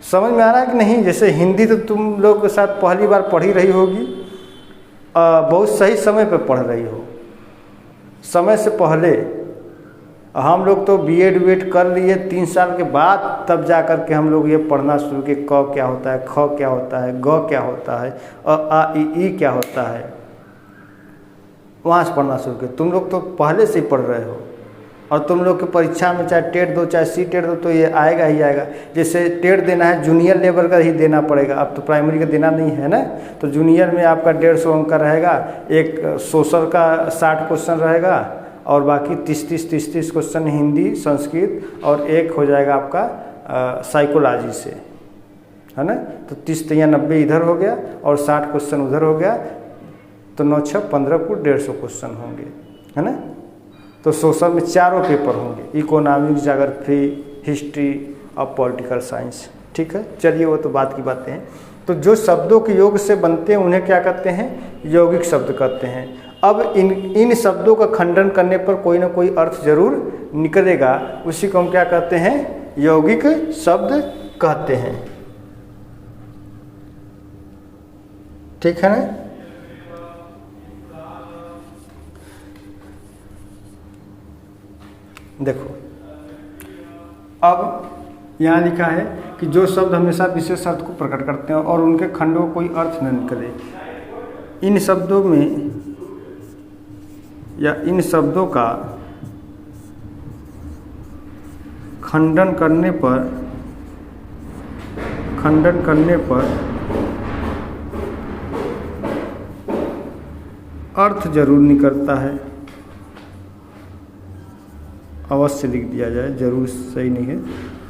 समझ में आ रहा है कि नहीं? जैसे हिंदी तो तुम लोग के साथ पहली बार पढ़ी रही होगी, बहुत सही समय पे पढ़ रही हो, समय से पहले। हम लोग तो बीएड कर लिए 3 साल के बाद, तब जा कर के हम लोग ये पढ़ना शुरू किए, क क्या होता है, ख क्या होता है, ग क्या होता है, आ ई क्या होता है, वहाँ से पढ़ना शुरू किए। तुम लोग तो पहले से ही पढ़ रहे हो, और तुम लोग की परीक्षा में चाहे टेट दो चाहे सी टेट दो तो ये आएगा ही आएगा। जैसे टेट देना है जूनियर लेवल का ही देना पड़ेगा, अब तो प्राइमरी का देना नहीं है ना। तो जूनियर में आपका 150 अंक का रहेगा, एक सोशल का 60 क्वेश्चन रहेगा, और बाकी 30 क्वेश्चन हिंदी संस्कृत, और एक हो जाएगा आपका साइकोलॉजी से, है ना। तो 30 या 90 इधर हो गया और 60 क्वेश्चन उधर हो गया, तो 9 6 15 को 150 क्वेश्चन होंगे, है ना। तो सोशल में 4 पेपर होंगे, इकोनॉमिक्स, ज्योग्राफी, हिस्ट्री और पॉलिटिकल साइंस, ठीक है। चलिए, वो तो बात की बातें हैं। तो जो शब्दों के योग से बनते हैं उन्हें क्या कहते हैं? यौगिक शब्द कहते हैं। अब इन शब्दों का खंडन करने पर कोई ना कोई अर्थ जरूर निकलेगा, उसी को हम क्या कहते हैं? यौगिक शब्द कहते हैं, ठीक है ना। देखो, अब यहाँ लिखा है कि जो शब्द हमेशा विशेष अर्थ को प्रकट करते हैं और उनके खंडों को कोई अर्थ न निकले, इन शब्दों में या इन शब्दों का खंडन करने पर अर्थ जरूर निकलता है। अवश्य लिख दिया जाए, जरूर सही नहीं है,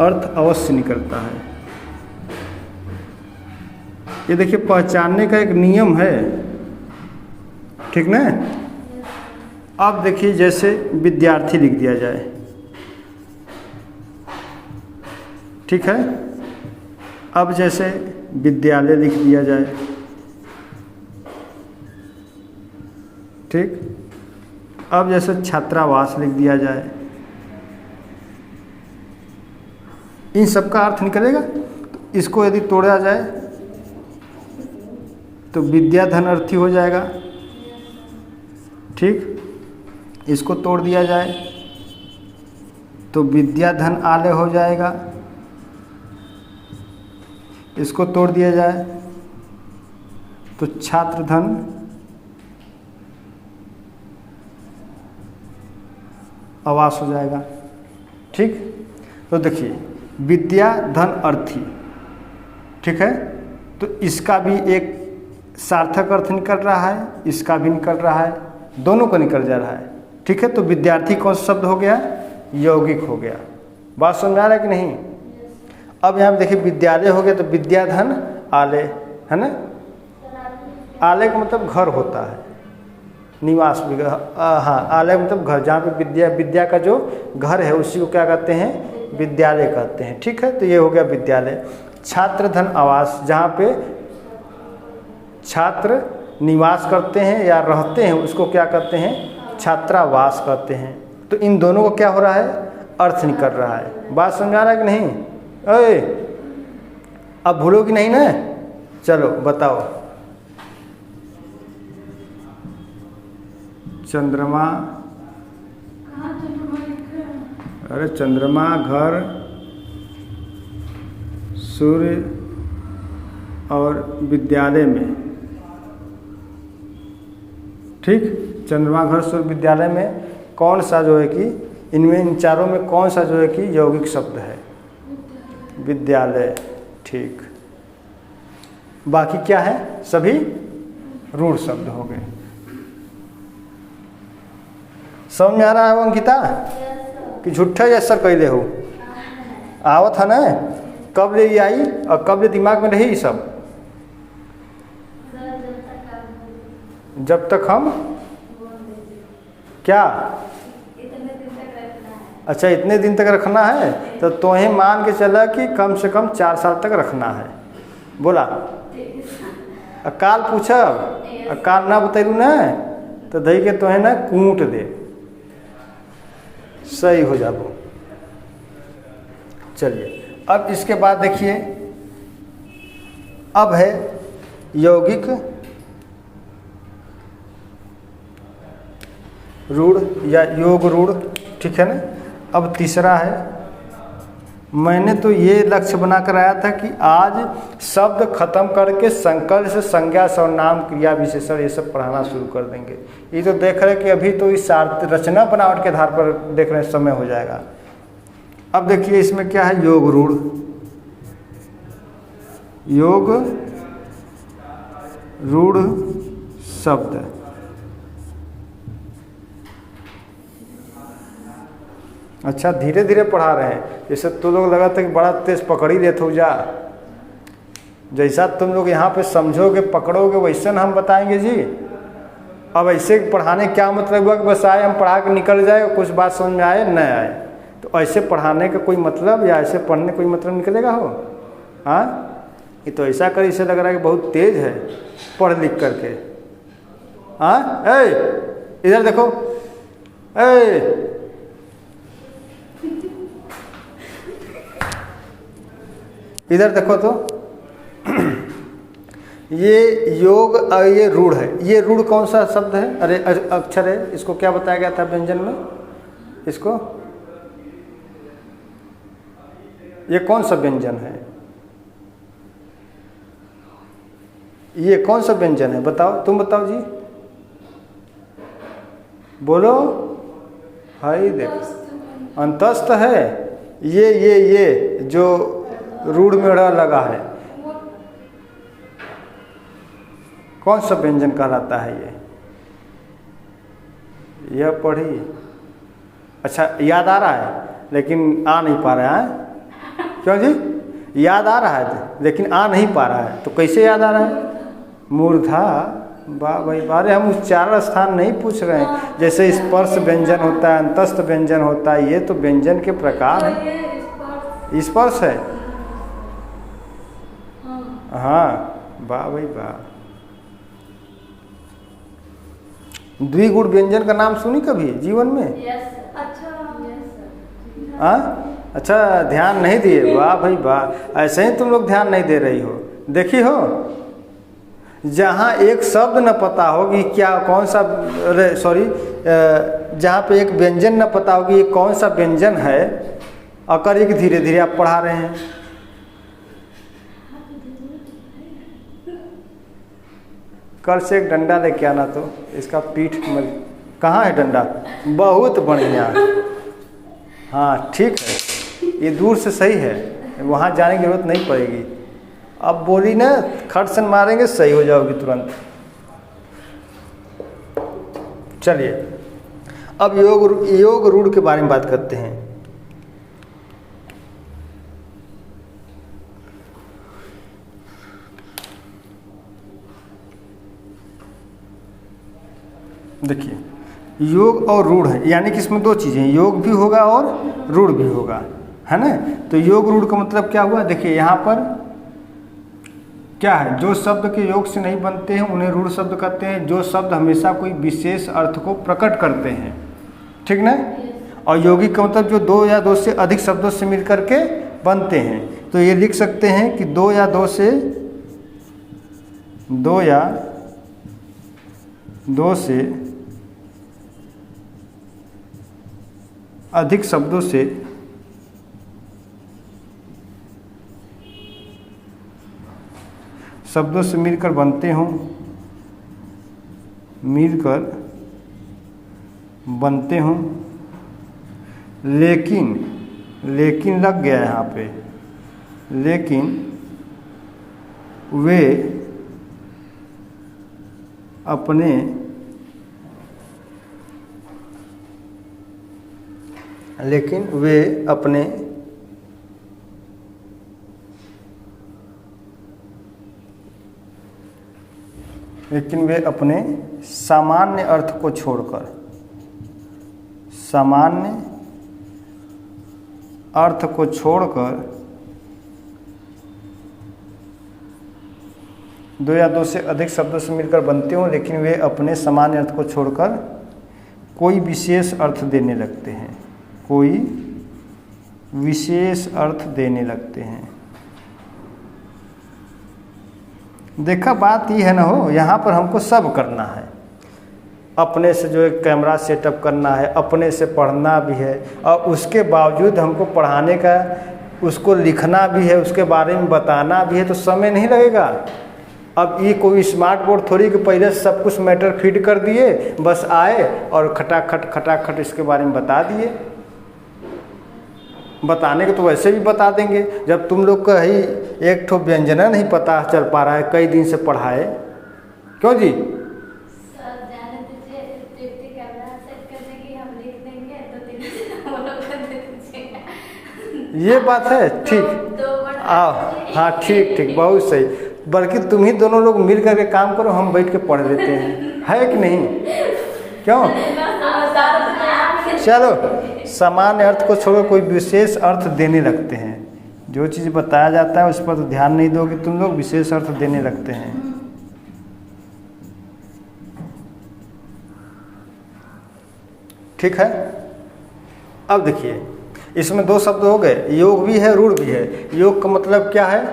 अर्थ अवश्य निकलता है। ये देखिए, पहचानने का एक नियम है, ठीक ना। अब देखिए, जैसे विद्यार्थी लिख दिया जाए, ठीक है। अब जैसे विद्यालय लिख दिया जाए, ठीक। अब जैसे छात्रावास लिख दिया जाए, इन सब का अर्थ निकलेगा। तो इसको यदि तोड़ा जाए तो विद्याधन अर्थी हो जाएगा, ठीक। इसको तोड़ दिया जाए तो विद्याधन आलय हो जाएगा। इसको तोड़ दिया जाए तो छात्रधन आवास हो जाएगा, ठीक। तो देखिए, विद्या धन अर्थी, ठीक है। तो इसका भी एक सार्थक अर्थ निकल रहा है, इसका भी निकल रहा है, दोनों को निकल जा रहा है, ठीक है। तो विद्यार्थी कौन सा शब्द हो गया? यौगिक हो गया। बात समझ आ रहा है कि नहीं? अब यहाँ देखिए, विद्यालय हो गया तो विद्याधन आलय, है ना। आलय का मतलब घर होता है, निवास भी, हाँ, आलय मतलब घर, जहाँ पे विद्या का जो घर है उसी को क्या कहते हैं? विद्यालय कहते हैं, ठीक है। तो ये हो गया विद्यालय। छात्रधन आवास, जहाँ पे छात्र निवास करते हैं या रहते हैं उसको क्या कहते हैं? छात्रावास कहते हैं। तो इन दोनों को क्या हो रहा है, अर्थ निकल रहा है। बात समझ आ रहा है कि नहीं? ओए अब भूलोगी नहीं ना? चलो बताओ। चंद्रमा, अरे चंद्रमा, घर, सूर्य और विद्यालय में, ठीक। चंद्रमा, घर, सूर्य, विद्यालय में कौन सा जो है कि इनमें, इन चारों में कौन सा जो है कि यौगिक शब्द है? विद्यालय, ठीक। बाकी क्या है? सभी रूढ़ शब्द हो गए। समझ में आ रहा है अंकिता कि झूठा या सर कैले हो? आवत है ना? कब ले आई और कब ले दिमाग में रही सब? जब तक हम क्या, अच्छा इतने दिन तक रखना है, तो तुम्हें मान के चला कि कम से कम 4 साल तक रखना है। बोला काल पूछब, काल ना बतैलू ना तो दही के तुम्हें ना कूट दे, सही हो जाबो। चलिए अब इसके बाद देखिए, अब है यौगिक रूढ़ या योग रूढ़, ठीक है ना। अब तीसरा है, मैंने तो ये लक्ष्य बनाकर आया था कि आज शब्द खत्म करके संकल्प से संज्ञा, सर्वनाम, क्रिया, विशेषण ये सब पढ़ाना शुरू कर देंगे। ये तो देख रहे कि अभी तो इस रचना बनावट के आधार पर देख रहे समय हो जाएगा। अब देखिए इसमें क्या है, योग रूढ़, योग रूढ़ शब्द। अच्छा धीरे धीरे पढ़ा रहे हैं, जैसे तुम लोग लगा था कि बड़ा तेज पकड़ ही लेते हो जा। जैसा तुम लोग यहाँ पे समझोगे पकड़ोगे वैसे हम बताएंगे जी। अब ऐसे पढ़ाने क्या मतलब हुआ कि बस आए हम पढ़ा के निकल जाए, कुछ बात समझ में आए न आए? तो ऐसे पढ़ाने का कोई मतलब या ऐसे पढ़ने कोई मतलब निकलेगा हो? हाँ, ये तो ऐसा कर, इसे लग रहा है कि बहुत तेज है पढ़ लिख करके। हाँ इधर देखो, इधर देखो तो ये योग और ये रूढ़ है। ये रूढ़ कौन सा शब्द है? अरे अक्षर है। इसको क्या बताया गया था व्यंजन में? इसको ये कौन सा व्यंजन है? ये कौन सा व्यंजन है? बताओ, तुम बताओ जी, बोलो। हाय देखो अंतस्थ है। ये जो रूढ़ में लगा है कौन सा व्यंजन कहलाता है? यह पढ़ी, अच्छा याद आ रहा है लेकिन आ नहीं पा रहा है। क्यों जी? याद आ रहा है लेकिन आ नहीं पा रहा है, तो कैसे याद आ रहा है? मूर्धा, वाह भाई वाह। हम उच्चारण स्थान नहीं पूछ रहे हैं। जैसे स्पर्श व्यंजन होता है, अंतस्थ व्यंजन होता है, ये तो व्यंजन के प्रकार है। स्पर्श है, हाँ वाह भाई वाह। द्विगुण व्यंजन का नाम सुनी कभी जीवन में? अच्छा ध्यान नहीं दिए, वाह भाई वाह। ऐसे ही तुम लोग ध्यान नहीं दे रही हो। देखी हो, जहाँ एक शब्द न पता हो कि क्या कौन सा, सॉरी, जहाँ पे एक व्यंजन न पता हो कि ये कौन सा व्यंजन है, अकर एक धीरे धीरे आप पढ़ा रहे हैं। कल से एक डंडा लेके आना, तो इसका पीठ कहाँ है डंडा? बहुत बढ़िया, हाँ ठीक है, ये दूर से सही है, वहाँ जाने की जरूरत नहीं पड़ेगी। अब बोली ना, खट से मारेंगे सही हो जाओगी तुरंत। चलिए अब योग रूढ़ के बारे में बात करते हैं। देखिए योग और रूढ़ है, यानी कि इसमें दो चीज़ें, योग भी होगा और रूढ़ भी होगा, है ना। तो योग रूढ़ का मतलब क्या हुआ? देखिए यहाँ पर क्या है, जो शब्द के योग से नहीं बनते हैं उन्हें रूढ़ शब्द कहते हैं। जो शब्द हमेशा कोई विशेष अर्थ को प्रकट करते हैं, ठीक ना। और यौगिक का मतलब जो दो या दो से अधिक शब्दों से मिल करके बनते हैं। तो ये लिख सकते हैं कि दो या दो से अधिक शब्दों से मिलकर बनते हों, लेकिन लग गया है यहाँ पे, लेकिन वे अपने सामान्य अर्थ को छोड़कर, दो या दो से अधिक शब्दों से मिलकर बनते हों, लेकिन वे अपने सामान्य अर्थ को छोड़कर कोई विशेष अर्थ देने लगते हैं, देखा बात ये है ना हो, यहाँ पर हमको सब करना है। अपने से जो एक कैमरा सेटअप करना है, अपने से पढ़ना भी है, और उसके बावजूद हमको पढ़ाने का, उसको लिखना भी है, उसके बारे में बताना भी है, तो समय नहीं लगेगा। अब ये कोई स्मार्ट बोर्ड थोड़ी कि पहले से सब कुछ मैटर फीड कर दिए, बस आए और खटाखट इसके बारे में बता दिए। बताने के तो वैसे भी बता देंगे, जब तुम लोग का ही एक ठो व्यंजन नहीं पता चल पा रहा है, कई दिन से पढ़ाए, क्यों जी? ये बात है, ठीक। हाँ ठीक, बहुत सही। बल्कि तुम ही दोनों लोग मिल करके काम करो, हम बैठ के पढ़ लेते हैं, है कि नहीं? क्यों? चलो, सामान्य अर्थ को छोड़कर कोई विशेष अर्थ देने लगते हैं। जो चीज़ बताया जाता है उस पर तो ध्यान नहीं दोगे तुम लोग, विशेष अर्थ देने लगते हैं। ठीक है। अब देखिए, इसमें दो शब्द हो गए, योग भी है, रूढ़ भी है। योग का मतलब क्या है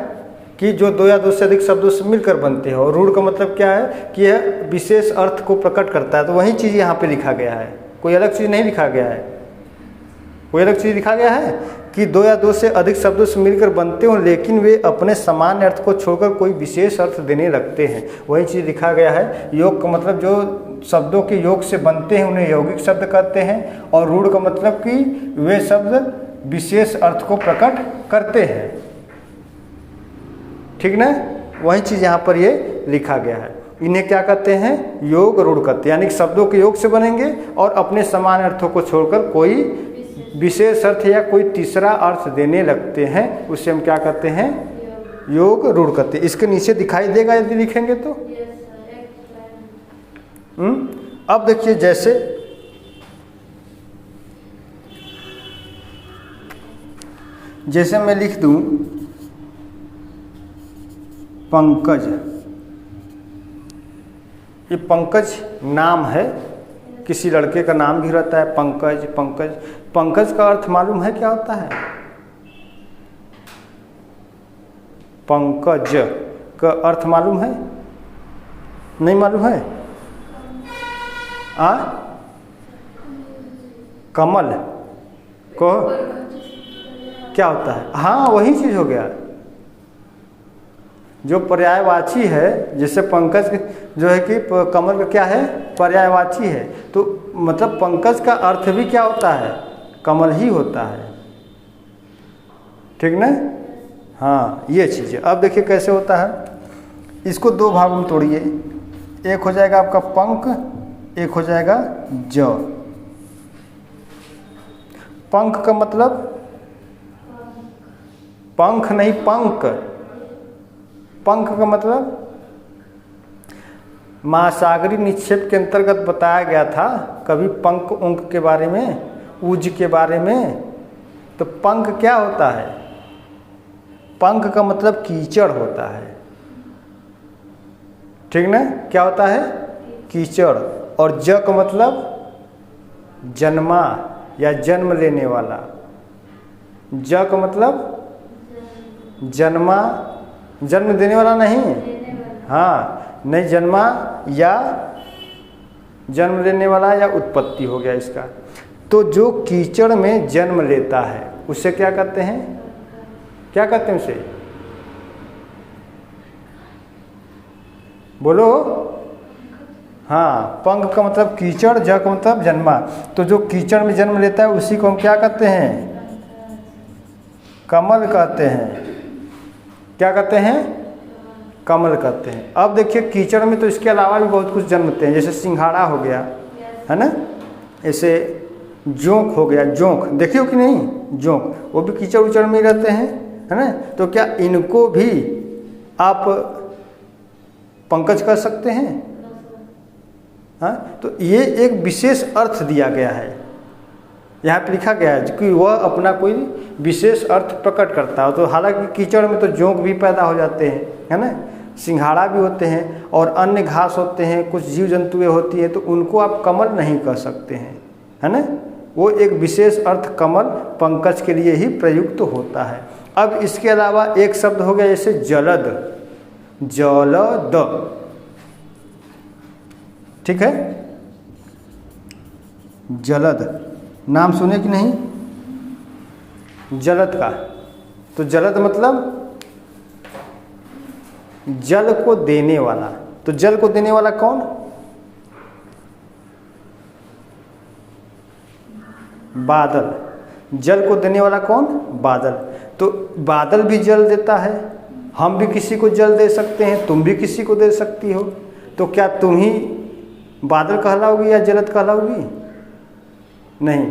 कि जो दो या दो से अधिक शब्दों से मिलकर बनते हैं, और रूढ़ का मतलब क्या है कि यह विशेष अर्थ को प्रकट करता है। तो वही चीज़ यहाँ पे लिखा गया है, कोई अलग चीज़ नहीं लिखा गया है। कोई अलग चीज़ लिखा गया है कि दो या दो से अधिक शब्दों से मिलकर बनते हों, लेकिन वे अपने सामान्य अर्थ को छोड़कर कोई विशेष अर्थ देने लगते हैं। वही चीज़ लिखा गया है। योग का मतलब जो शब्दों के योग से बनते हैं उन्हें यौगिक शब्द कहते हैं, और रूढ़ का मतलब कि वे शब्द विशेष अर्थ को प्रकट करते हैं। ठीक ना? वही चीज़ यहाँ पर ये लिखा गया है। इन्हें क्या कहते हैं? योग रूढ़ कहते हैं। यानी कि शब्दों के योग से बनेंगे और अपने समान अर्थों को छोड़कर कोई विशेष अर्थ या कोई तीसरा अर्थ देने लगते हैं, उसे हम क्या कहते हैं? योग रूढ़ कहते हैं। इसके नीचे दिखाई देगा यदि लिखेंगे तो। अब देखिए, जैसे मैं लिख दूं पंकज, ये पंकज नाम है, किसी लड़के का नाम भी रहता है पंकज। पंकज का अर्थ मालूम है क्या होता है? पंकज का अर्थ मालूम है? नहीं मालूम है? कमल को क्या होता है? हाँ, वही चीज हो गया जो पर्यायवाची है। जैसे पंकज जो है कि कमल का क्या है? पर्यायवाची है। तो मतलब पंकज का अर्थ भी क्या होता है? कमल ही होता है। ठीक ना? हाँ, ये चीज़ है। अब देखिए कैसे होता है। इसको दो भागों में तोड़िए। एक हो जाएगा आपका पंख, एक हो जाएगा ज। पंख का मतलब पंख नहीं, पंख। पंख का मतलब महासागरी निक्षेप के अंतर्गत बताया गया था कभी पंख उंक के बारे में, उज के बारे में। तो पंख क्या होता है? पंख का मतलब कीचड़ होता है। ठीक ना, क्या होता है कीचड़। और ज का मतलब जन्मा या जन्म लेने वाला, ज का मतलब जन्मा, जन्म देने वाला नहीं, हाँ नहीं, जन्मा या जन्म लेने वाला या उत्पत्ति हो गया इसका। तो जो कीचड़ में जन्म लेता है उसे क्या कहते हैं, क्या कहते हैं उसे, बोलो। हाँ, पंख का मतलब कीचड़, ज का मतलब जन्मा। तो जो कीचड़ में जन्म लेता है उसी को हम क्या कहते हैं, कमल कहते हैं। क्या कहते हैं, कमल कहते हैं। अब देखिए कीचड़ में तो इसके अलावा भी बहुत कुछ जन्मते हैं, जैसे सिंघाड़ा हो गया, है ना, ऐसे जोंक हो गया, जोंक देखियो कि नहीं, जोंक, वो भी कीचड़ उचड़ में रहते हैं, है ना। तो क्या इनको भी आप पंकज कर सकते हैं, हाँ। तो ये एक विशेष अर्थ दिया गया है, यहाँ पे लिखा गया है कि वह अपना कोई विशेष अर्थ प्रकट करता है। तो हालांकि कीचड़ में तो जोंक भी पैदा हो जाते हैं, है ना, सिंघाड़ा भी होते हैं और अन्य घास होते हैं, कुछ जीव जंतुएं होती हैं, तो उनको आप कमल नहीं कह सकते हैं, है ना। वो एक विशेष अर्थ कमल पंकज के लिए ही प्रयुक्त होता है। अब इसके अलावा एक शब्द हो गया जैसे जलद, जलद, ठीक है, जलद नाम सुने कि नहीं, जलद का। तो जलद मतलब जल को देने वाला। तो जल को देने वाला कौन, बादल। जल को देने वाला कौन, बादल। तो बादल भी जल देता है, हम भी किसी को जल दे सकते हैं, तुम भी किसी को दे सकती हो। तो क्या तुम ही बादल कहलाओगी या जलद कहलाओगी, नहीं,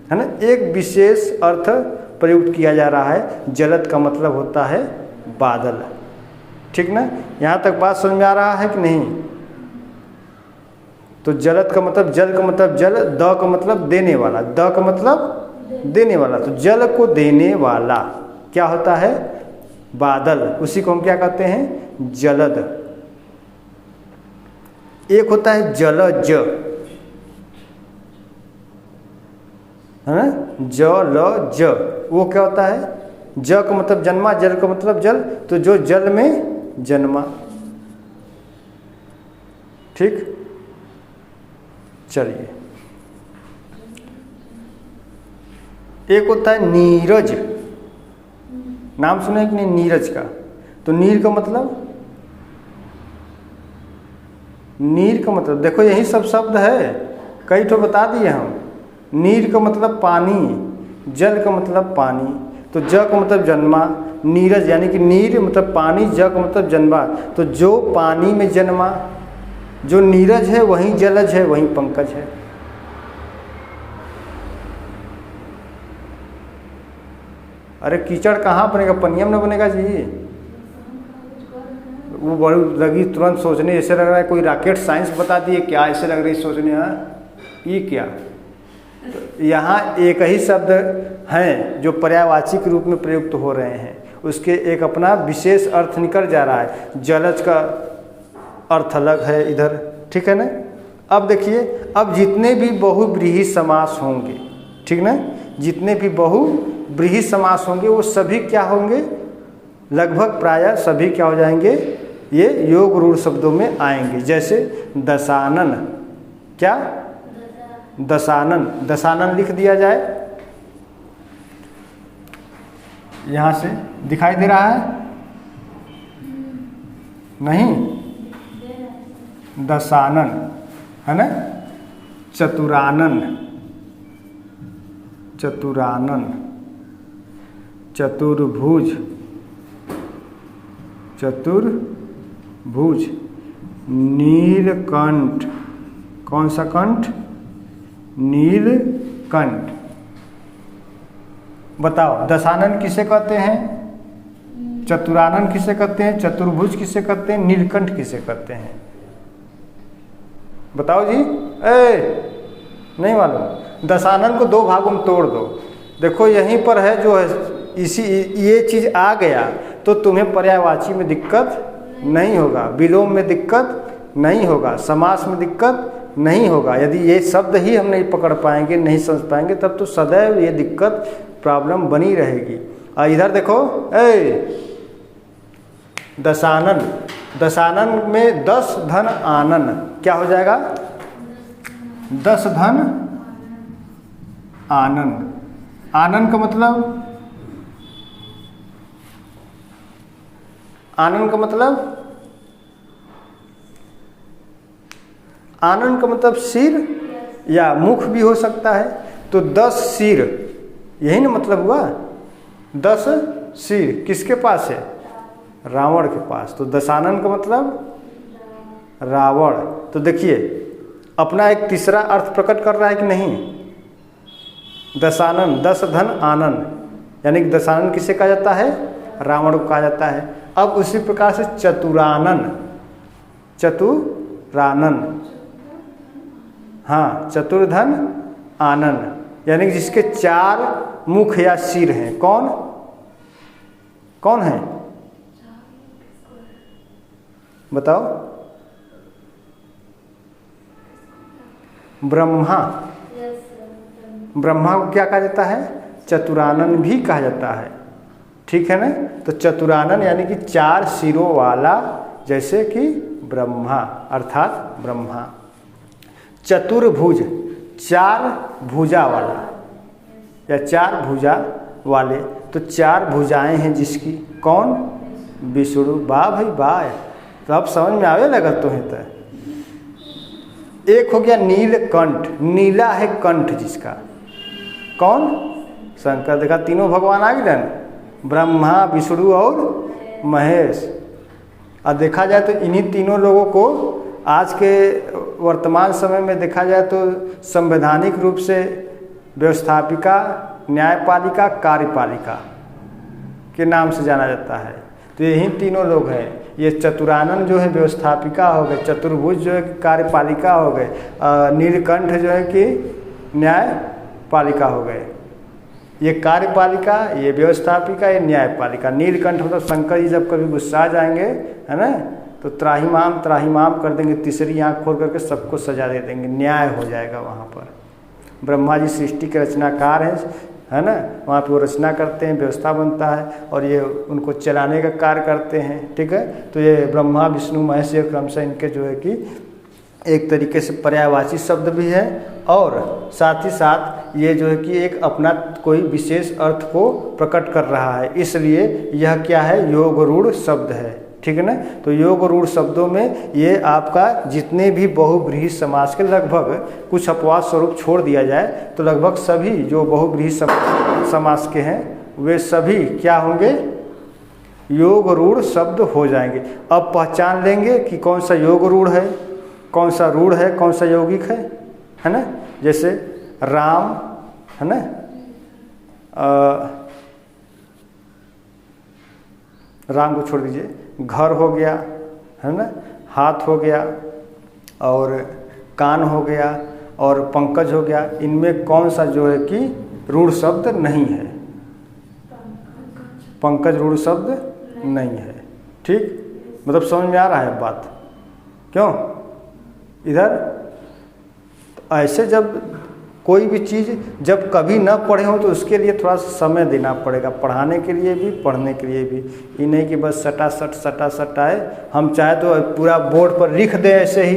है ना। एक विशेष अर्थ प्रयुक्त किया जा रहा है, जलद का मतलब होता है बादल, ठीक ना। यहाँ तक बात समझ में आ रहा है कि नहीं। तो जलद का मतलब, जल का मतलब जल, द का मतलब देने वाला, द का मतलब देने वाला। तो जल को देने वाला क्या होता है, बादल, उसी को हम क्या कहते हैं, जलद। एक होता है जलज, है ना, जलज, वो क्या होता है, ज का मतलब जन्मा, जल का मतलब जल, तो जो जल में जन्मा, ठीक। चलिए, एक होता है नीरज, नाम सुने कि नहीं नीरज का। तो नीर का मतलब, नीर का मतलब देखो यही सब शब्द है, कई तो बता दिए हम। नीर का मतलब पानी, जल का मतलब पानी, तो ज का मतलब जन्मा, नीरज यानी कि नीर मतलब पानी, ज का मतलब जन्मा। तो जो पानी में जन्मा, जो नीरज है वही जलज है, वही पंकज है। अरे कीचड़ कहाँ बनेगा, पनिया में बनेगा जी। वो बड़ी लगी तुरंत सोचने, ऐसे लग रहा है कोई रॉकेट साइंस बता दिए क्या, ऐसे लग रही सोचने, हाँ ये क्या। तो यहाँ एक ही शब्द हैं जो पर्यायवाची के रूप में प्रयुक्त हो रहे हैं, उसके एक अपना विशेष अर्थ निकल जा रहा है। जलज का अर्थ अलग है इधर, ठीक है ना। अब देखिए, अब जितने भी बहुव्रीहि समास होंगे, ठीक ना, जितने भी बहुव्रीहि समास होंगे वो सभी क्या होंगे, लगभग प्रायः सभी क्या हो जाएंगे, ये योग रूढ़ शब्दों में आएंगे। जैसे दशानन, क्या, दशानन, दशानन लिख दिया जाए, यहाँ से दिखाई दे रहा है नहीं, दशानन, है ना। चतुरानन, चतुरानन, चतुर्भुज, चतुर्भुज, नीलकंठ, कौन सा कंठ, नीलकंठ। बताओ दशानन किसे कहते हैं, चतुरानन किसे कहते हैं, चतुर्भुज किसे कहते हैं, नीलकंठ किसे कहते हैं, बताओ जी। नहीं मालूम। दशानन को दो भागों में तोड़ दो, देखो यहीं पर है जो है, इसी ये चीज़ आ गया तो तुम्हें पर्यायवाची में दिक्कत नहीं होगा, विलोम में दिक्कत नहीं होगा, समास में दिक्कत नहीं होगा। यदि ये शब्द ही हम नहीं पकड़ पाएंगे, नहीं समझ पाएंगे, तब तो सदैव ये दिक्कत प्रॉब्लम बनी रहेगी। और इधर देखो, दशानन, दशानन में 10 धन आनन क्या हो जाएगा? 10 धन आनन। आनन का मतलब, आनन का मतलब, आनन का मतलब सिर या मुख भी हो सकता है। तो 10 सिर, यही ना मतलब हुआ। 10 सिर किसके पास है? रावण के पास। तो दशानन का मतलब रावण। तो देखिए अपना एक तीसरा अर्थ प्रकट कर रहा है कि नहीं? दशानन, 10 धन आनन, यानी कि दशानन किसे कहा जाता है? रावण को कहा जाता है। अब उसी प्रकार से चतुरानन, चतुरानन, हाँ, चतुर्धन आनन, यानी कि जिसके 4 मुख या सिर हैं। कौन कौन है बताओ? ब्रह्मा। ब्रह्मा को क्या कहा जाता है? चतुरानन भी कहा जाता है। ठीक है ना? तो चतुरानन यानी कि 4 सिरों वाला, जैसे कि ब्रह्मा अर्थात ब्रह्मा। चतुर्भुज, 4 भुजा वाला या 4 भुजा वाले। तो 4 भुजाएं हैं जिसकी। कौन? विष्णु। वाह भाई वाह, तो अब समझ में आवे लगा तो है। तो एक हो गया नीलकंठ, नीला है कंठ जिसका। कौन? शंकर। देखा तीनों भगवान आ गए ना, ब्रह्मा, विष्णु और महेश। और देखा जाए तो इन्हीं तीनों लोगों को आज के वर्तमान समय में देखा जाए तो संवैधानिक रूप से व्यवस्थापिका, न्यायपालिका, कार्यपालिका के नाम से जाना जाता है। तो यही तीनों लोग हैं। ये चतुरानन जो है व्यवस्थापिका हो गए, चतुर्भुज जो है कि कार्यपालिका हो गए, नीलकंठ जो है कि न्यायपालिका हो गए। ये कार्यपालिका, ये व्यवस्थापिका, ये न्यायपालिका। नीलकंठ मतलब शंकर जी जब कभी गुस्सा आ जाएंगे, है ना, तो त्राहिमाम त्राहिमाम कर देंगे, तीसरी आंख खोल करके सबको सजा दे देंगे, न्याय हो जाएगा वहाँ पर। ब्रह्मा जी सृष्टि के रचनाकार हैं, है ना, वहाँ पे वो रचना करते हैं, व्यवस्था बनता है और ये उनको चलाने का कार्य करते हैं। ठीक है? तो ये ब्रह्मा, विष्णु, महेश ये क्रमशः इनके जो है कि एक तरीके से पर्यायवाची शब्द भी है और साथ ही साथ ये जो है कि एक अपना कोई विशेष अर्थ को प्रकट कर रहा है। इसलिए यह क्या है? योग रूढ़ शब्द है। ठीक है ना? तो योग रूढ़ शब्दों में ये आपका जितने भी बहुव्रीहि समास के लगभग, कुछ अपवाद स्वरूप छोड़ दिया जाए तो लगभग सभी जो बहुव्रीहि समास के हैं वे सभी क्या होंगे? योग रूढ़ शब्द हो जाएंगे। अब पहचान लेंगे कि कौन सा योग रूढ़ है, कौन सा रूढ़ है, कौन सा यौगिक है ना? जैसे राम, है ना, राम को छोड़ दीजिए, घर हो गया, है ना, हाथ हो गया और कान हो गया और पंकज हो गया। इनमें कौन सा जो है कि रूढ़ शब्द नहीं है? पंकज रूढ़ शब्द नहीं है। ठीक, मतलब समझ में आ रहा है बात? क्यों? इधर तो ऐसे जब कोई भी चीज़ जब कभी न पढ़े हो तो उसके लिए थोड़ा सा समय देना पड़ेगा, पढ़ाने के लिए भी, पढ़ने के लिए भी। ये नहीं कि बस सटा आए। हम चाहे तो पूरा बोर्ड पर लिख दें, ऐसे ही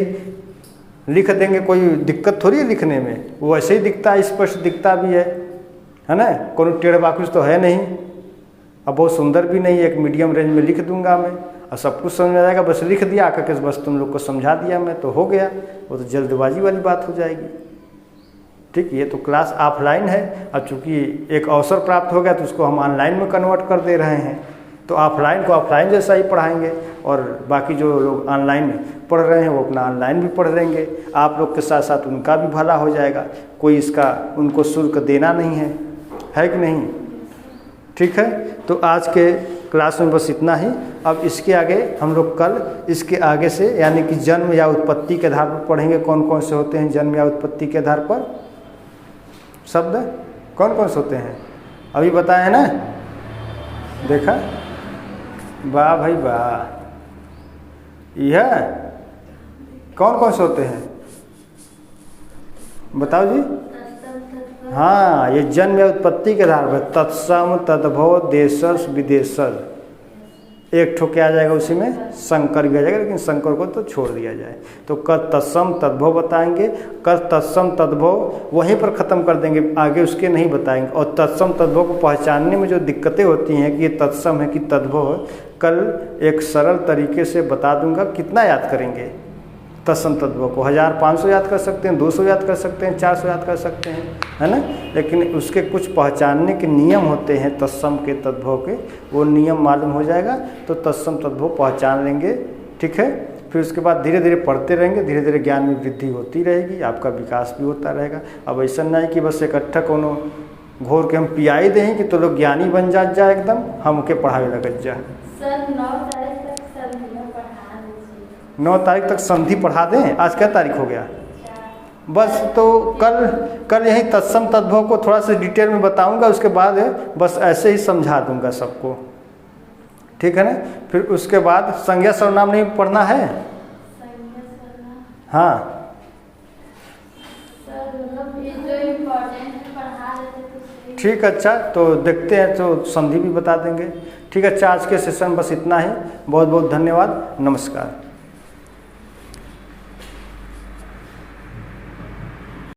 लिख देंगे, कोई दिक्कत थोड़ी है लिखने में। वो ऐसे ही दिखता है, स्पष्ट दिखता भी है ना, कोई टेढ़ बाकुस तो है नहीं, अब बहुत सुंदर भी नहीं, एक मीडियम रेंज में लिख दूंगा मैं और सब कुछ समझ में आ जाएगा। बस लिख दिया करके बस तुम लोग को समझा दिया मैं, तो हो गया। वो तो जल्दबाजी वाली बात हो जाएगी। ठीक, ये तो क्लास ऑफलाइन है, अब चूँकि एक अवसर प्राप्त हो गया तो उसको हम ऑनलाइन में कन्वर्ट कर दे रहे हैं। तो ऑफलाइन को ऑफलाइन जैसा ही पढ़ाएंगे और बाकी जो लोग ऑनलाइन पढ़ रहे हैं वो अपना ऑनलाइन भी पढ़ लेंगे। आप लोग के साथ साथ उनका भी भला हो जाएगा, कोई इसका उनको शुल्क देना नहीं है कि नहीं? ठीक है, तो आज के क्लास में बस इतना ही। अब इसके आगे हम लोग कल इसके आगे से यानी कि जन्म या उत्पत्ति के आधार पर पढ़ेंगे। कौन कौन से होते हैं जन्म या उत्पत्ति के आधार पर शब्द, कौन कौन से होते हैं अभी बताए हैं ना? देखा? वाह भाई वाह। कौन कौन से होते हैं बताओ जी। हाँ, ये जन्म या उत्पत्ति के आधार पर तत्सम, तद्भव, देशज, विदेशज, एक ठो क्या आ जाएगा उसी में, शंकर भी आ जाएगा, लेकिन शंकर को तो छोड़ दिया जाए। तो कद तत्सम तद्भव बताएंगे, कद तत्सम तद्भव वहीं पर ख़त्म कर देंगे, आगे उसके नहीं बताएंगे। और तत्सम तद्भव को पहचानने में जो दिक्कतें होती हैं कि ये तत्सम है कि तद्भव है, कल एक सरल तरीके से बता दूंगा। कितना याद करेंगे तत्सम तद्भव को? 1500 याद कर सकते हैं, 200 याद कर सकते हैं, 400 याद कर सकते हैं, है ना। लेकिन उसके कुछ पहचानने के नियम होते हैं तत्सम के तद्भव के, वो नियम मालूम हो जाएगा तो तत्सम तद्भव पहचान लेंगे। ठीक है, फिर उसके बाद धीरे धीरे पढ़ते रहेंगे, धीरे धीरे ज्ञान में वृद्धि होती रहेगी, आपका विकास भी होता रहेगा। अब ऐसा नहीं कि बस इकट्ठा कोनो घोर के हम पियाई दें कि तो लोग ज्ञानी बन जाए एकदम, हमके पढ़ावे लगत जाए। 9 तारीख तक संधि पढ़ा दें। आज क्या तारीख हो गया? बस तो कल यही तत्सम तद्भव को थोड़ा सा डिटेल में बताऊंगा, उसके बाद बस ऐसे ही समझा दूंगा सबको। ठीक है ना। फिर उसके बाद संज्ञा सर्वनाम नहीं पढ़ना है। हाँ ठीक, अच्छा तो देखते हैं, तो संधि भी बता देंगे। ठीक है, अच्छा आज के सेशन बस इतना ही। बहुत बहुत धन्यवाद, नमस्कार।